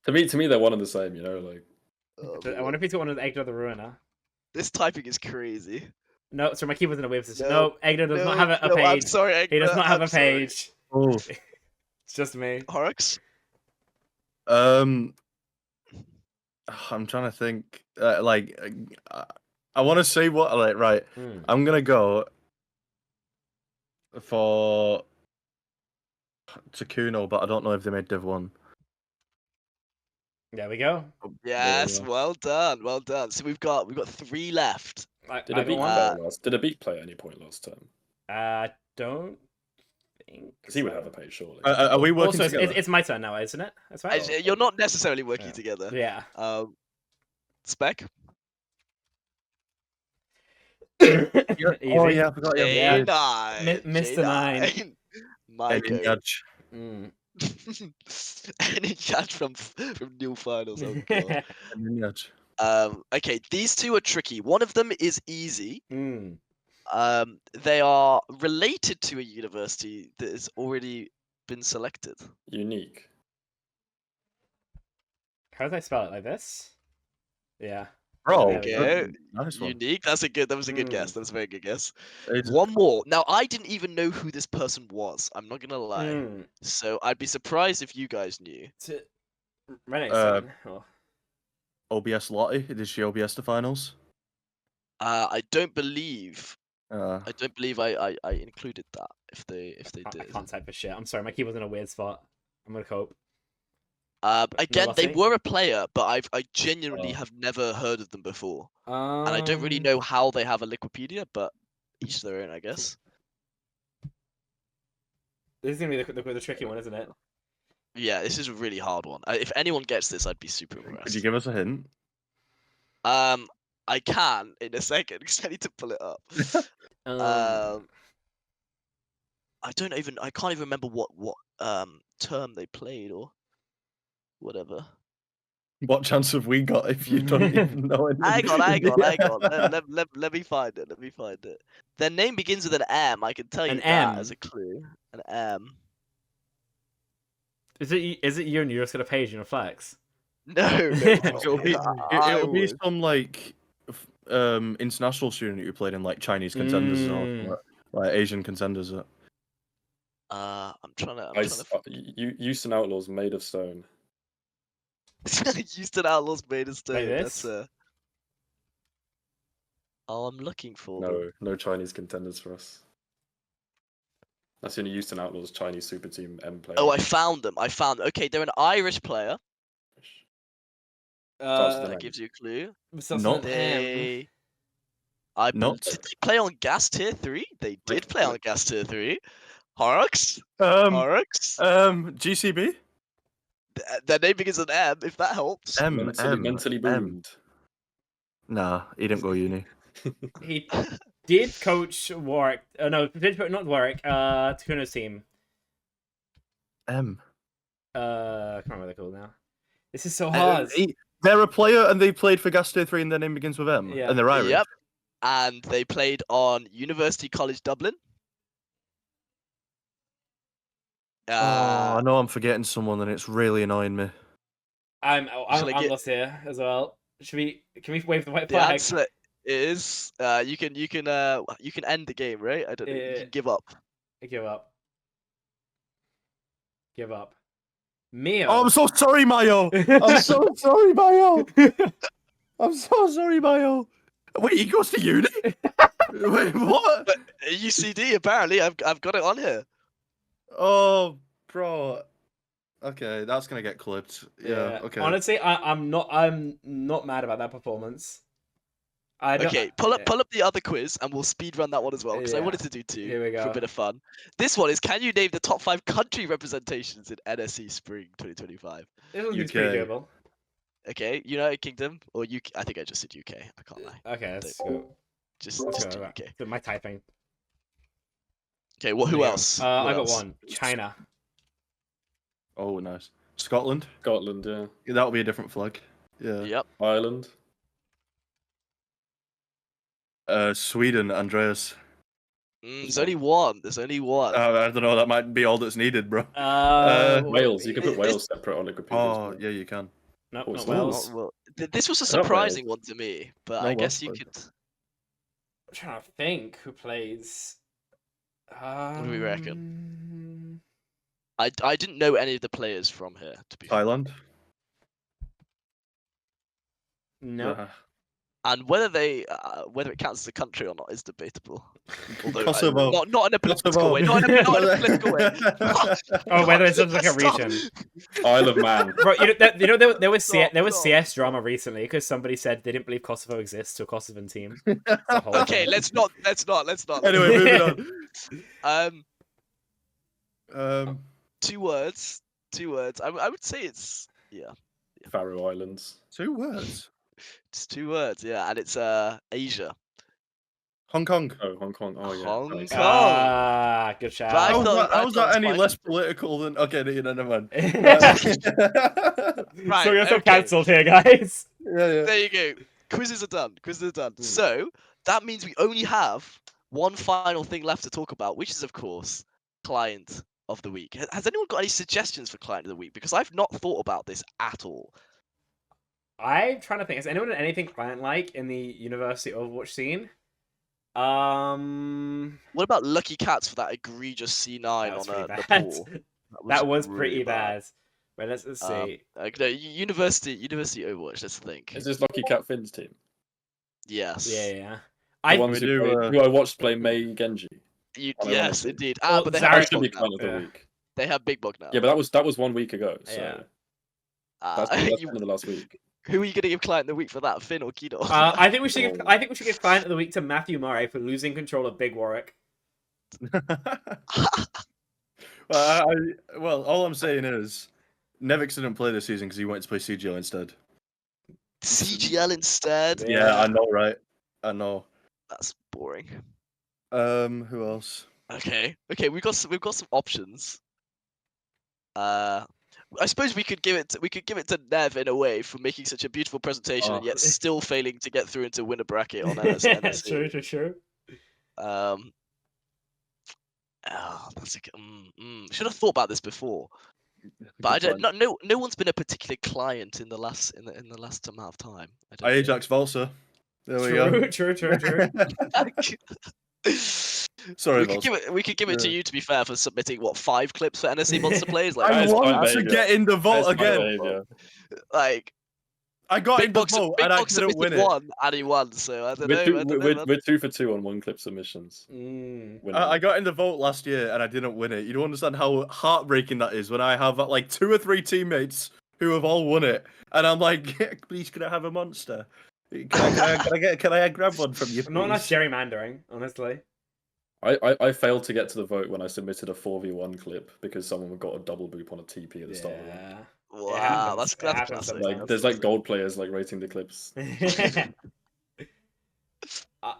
To me, they're one and the same. Like. Oh, I wonder if he's got one of the Egdo the Ruiner. this typing is crazy. No, sorry, my keyboard's in a weird position. No, Egdo does not have a no, page. I'm sorry, Egdo, He does not have I'm a page. oh. It's just me. Horrocks? I'm trying to think. I want to say what. Right. I'm gonna go for Takuno, but I don't know if they made Div 1. There we go. Yes, well done, well done. So we've got 3 left. Did a beat play at any point last term? Don't think. Because he would have a page, surely. Are we working Also, together? it's my turn now, isn't it? That's right. You're not necessarily working together. Yeah. Spec? Easy. Oh yeah, I forgot. Yeah. J9. Mr. 9. Michael. Judge. Any judge from New Finals. Oh god. Judge. Okay, these two are tricky. One of them is easy. They are related to a university that has already been selected. Unique. How do I spell it? Like this? Yeah. Bro, Okay. nice one. Unique. That was a good guess. That was a very good guess. It's- One more. Now, I didn't even know who this person was. I'm not gonna lie. So I'd be surprised if you guys knew. OBS Lottie. Did she OBS the finals? I don't believe. Uh, I don't believe I included that. If they I did. can't type for shit. I'm sorry, my keyboard's in a weird spot. I'm gonna cope. Again, they Lottie? were a player, but I genuinely have never heard of them before, and I don't really know how they have a Liquipedia, but each their own, I guess. This is gonna be the tricky one, isn't it? Yeah, this is a really hard one. If anyone gets this, I'd be super impressed. could you give us a hint? I can in a second because I need to pull it up. I can't even remember what term they played or whatever. What chance have we got if you don't even know it? Hang on. Let me find it. Let me find it. Their name begins with an M. I can tell you An that M. as a clue. An M. Is it you and you're just gonna page and flex? No, it's not It'll me. be I it'll be would. some like international student who played in like Chinese contenders or like Asian contenders. I'm trying to. Houston Outlaws made of stone. Houston Outlaws made a stone. Like That's this? Oh, I'm looking for them. No Chinese contenders for us. That's the only Houston Outlaws Chinese super team M player. Oh, I found them. Okay, they're an Irish player. That gives you a clue. Not They. Not. Did they play on Gas Tier 3? They did play on Gas Tier 3. Horrocks? GCB. Their name begins with M, if that helps. Mentally boomed. Nah, he didn't go uni. He did coach Warwick. No, not Warwick. Takuna's team. I can't remember what they're called now. This is so hard. They're a player and they played for Gastier 3 and their name begins with M. Yeah. And they're Irish. Yep. And they played on University College Dublin. I know I'm forgetting someone and it's really annoying me. I'm lost here as well. Can we wave the white flag? The answer is you can end the game, right? I don't know. You can give up. Give up. Mio. Oh, I'm so sorry, Mayo. I'm so sorry, Mayo. I'm so sorry, Mayo. Wait, he goes to uni? Wait, what? But UCD, apparently. I've got it on here. Oh, bro. Okay, that's gonna get clipped. Yeah. Okay. Honestly, I'm not mad about that performance. Okay, pull up the other quiz and we'll speed run that one as well because I wanted to do two Here we go. for a bit of fun. This one is: can you name the top 5 country representations in NSE Spring 2025? This one's pretty doable. Okay, United Kingdom or UK? I think I just said UK. I can't lie. Okay, let's go. Just do UK. So my typing. Okay, well, who else? I got one. China. Oh, nice. Scotland. Yeah. That'll be a different flag. Yeah. Yep. Ireland. Sweden, Andreas. There's only one. I don't know. That might be all that's needed, bro. Wales. You can put Wales separate on Wikipedia. Oh, yeah, you can. No, Oh, not it's Wales. Well, this was a surprising one to me, but No, I guess Wales, you could. I'm trying to think who plays. What do we reckon? I didn't know any of the players from here, to be fair. Thailand. No. And whether it counts as a country or not is debatable. Although Kosovo. Not in a political way. Not in a political way. Oh, whether it's like a region. Isle of Man. Bro, there was Stop. CS drama recently because somebody said they didn't believe Kosovo exists to a Kosovan team. Okay, let's not. Anyway, moving on. 2 words. I would say it's Faroe Islands. 2 words. It's 2 words, yeah, and it's Asia. Hong Kong. Oh, Hong Kong. Oh, yeah. Hong nice. Kong. Good shout. How's that any less political than? Okay, never mind. Right, So we got some okay. cancelled here, guys. Yeah. There you go. Quizzes are done. So that means we only have one final thing left to talk about, which is, of course, client of the week. Has anyone got any suggestions for client of the week? Because I've not thought about this at all. I'm trying to think. Has anyone done anything client-like in the University Overwatch scene? What about Lucky Cats for that egregious C9 on the pool? That was really pretty bad. But let's see. No, University Overwatch. Let's think. Is this Lucky Cat Finn's team? Yes. Yeah. The ones who I watched play Mei Genji. Yes, indeed. Well, But they Zarek have Should be Big Bug client of now. the week. They have Big Bug now. Yeah, but that was 1 week ago. So Yeah. that's end of the last week. Who are you gonna give client of the week for that, Finn or Kido? I think we should give client of the week to Matthew Murray for losing control of Big Warwick. Well, all I'm saying is, Nevix didn't play this season because he went to play CGL instead. CGL instead. Yeah, I know, right? I know. That's boring. Who else? Okay, we've got some options. I suppose we could give it to Nev in a way for making such a beautiful presentation and Oh. yet still failing to get through into winner bracket on NSC. True. Oh, that's a good. Should have thought about this before, but I don't. No one's been a particular client in the last amount of time. I Ajax Volsa. There we go. True. Sorry, we could give it to you, to be fair, for submitting what 5 clips for NSC Monster Players. Like, I That is my want to behaviour. get in the vote That is my again. behaviour. like I got Big in the Box, vote Big and I Box couldn't win submitted it. 1 and he won. So I don't We're know. we're 2 for 2 on 1 clip submissions. I got in the vote last year and I didn't win it. You don't understand how heartbreaking that is when I have like 2 or 3 teammates who have all won it, and I'm like, please, can I have a monster? Can I grab one from you? Not enough Please? gerrymandering, honestly. I failed to get to the vote when I submitted a 4v1 clip because someone got a double boop on a TP at the start of the round. Wow, happens. that's It happens classic. sometimes. Like, there's like gold players like rating the clips.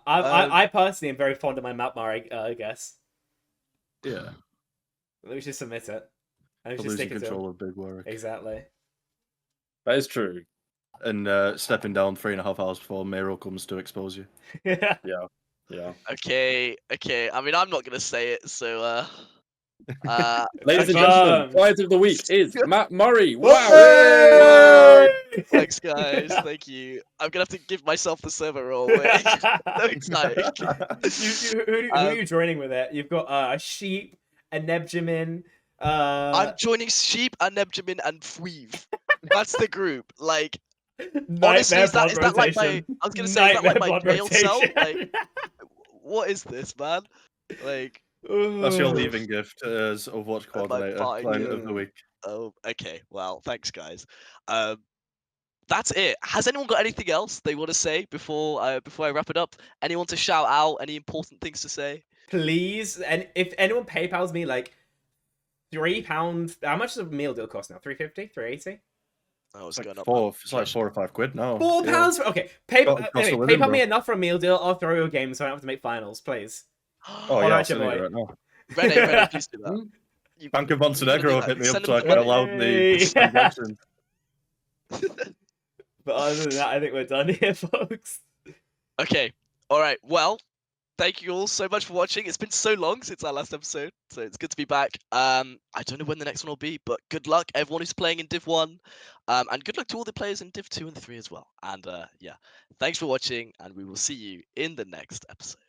I personally am very fond of my map, I guess. Yeah. We should submit it. And we For should losing stick it to control him. of Big Warwick. Exactly. That is true. And stepping down 3.5 hours before Miro comes to expose you. Yeah. Okay. I mean, I'm not gonna say it. So, Ladies and Confirmed. gentlemen, Client of the Week is Matt Murray. Wow! Wow. Thanks, guys. Thank you. I'm gonna have to give myself the server role. Wait. So excited. Who are you joining with it? You've got a Sheep, a Nebjamin. I'm joining Sheep, Anebjamin, and Fweave. That's the group. Like, Nightmare honestly, is that like my? rotation. I was gonna say, is that like my Nightmare jail cell? rotation. Like, what is this, man? Like, That's your leaving gift as Overwatch my coordinator, party. Client of the Week. Oh, okay. Well, thanks, guys. That's it. Has anyone got anything else they want to say before I wrap it up? Anyone to shout out? Any important things to say? Please, and if anyone PayPal's me like £3, how much does a meal deal cost now? 350, 380? Oh, it's It's going like up. it's like 4 or 5 quid now. £4? Yeah. Okay, Cost of living, PayPal me bro. enough for a meal deal. I'll throw you a game so I don't have to make finals, please. Oh Alright, yeah, I'll your send it boy. right now. Rene, please do that. Bank of Montenegro hit me up Send so I them can the allow money. the transaction. But other than that, I think we're done here, folks. Okay. All right. Well, thank you all so much for watching. It's been so long since our last episode, so it's good to be back. I don't know when the next one will be, but good luck everyone who's playing in Div 1, and good luck to all the players in Div 2 and 3 as well. And yeah, thanks for watching, and we will see you in the next episode.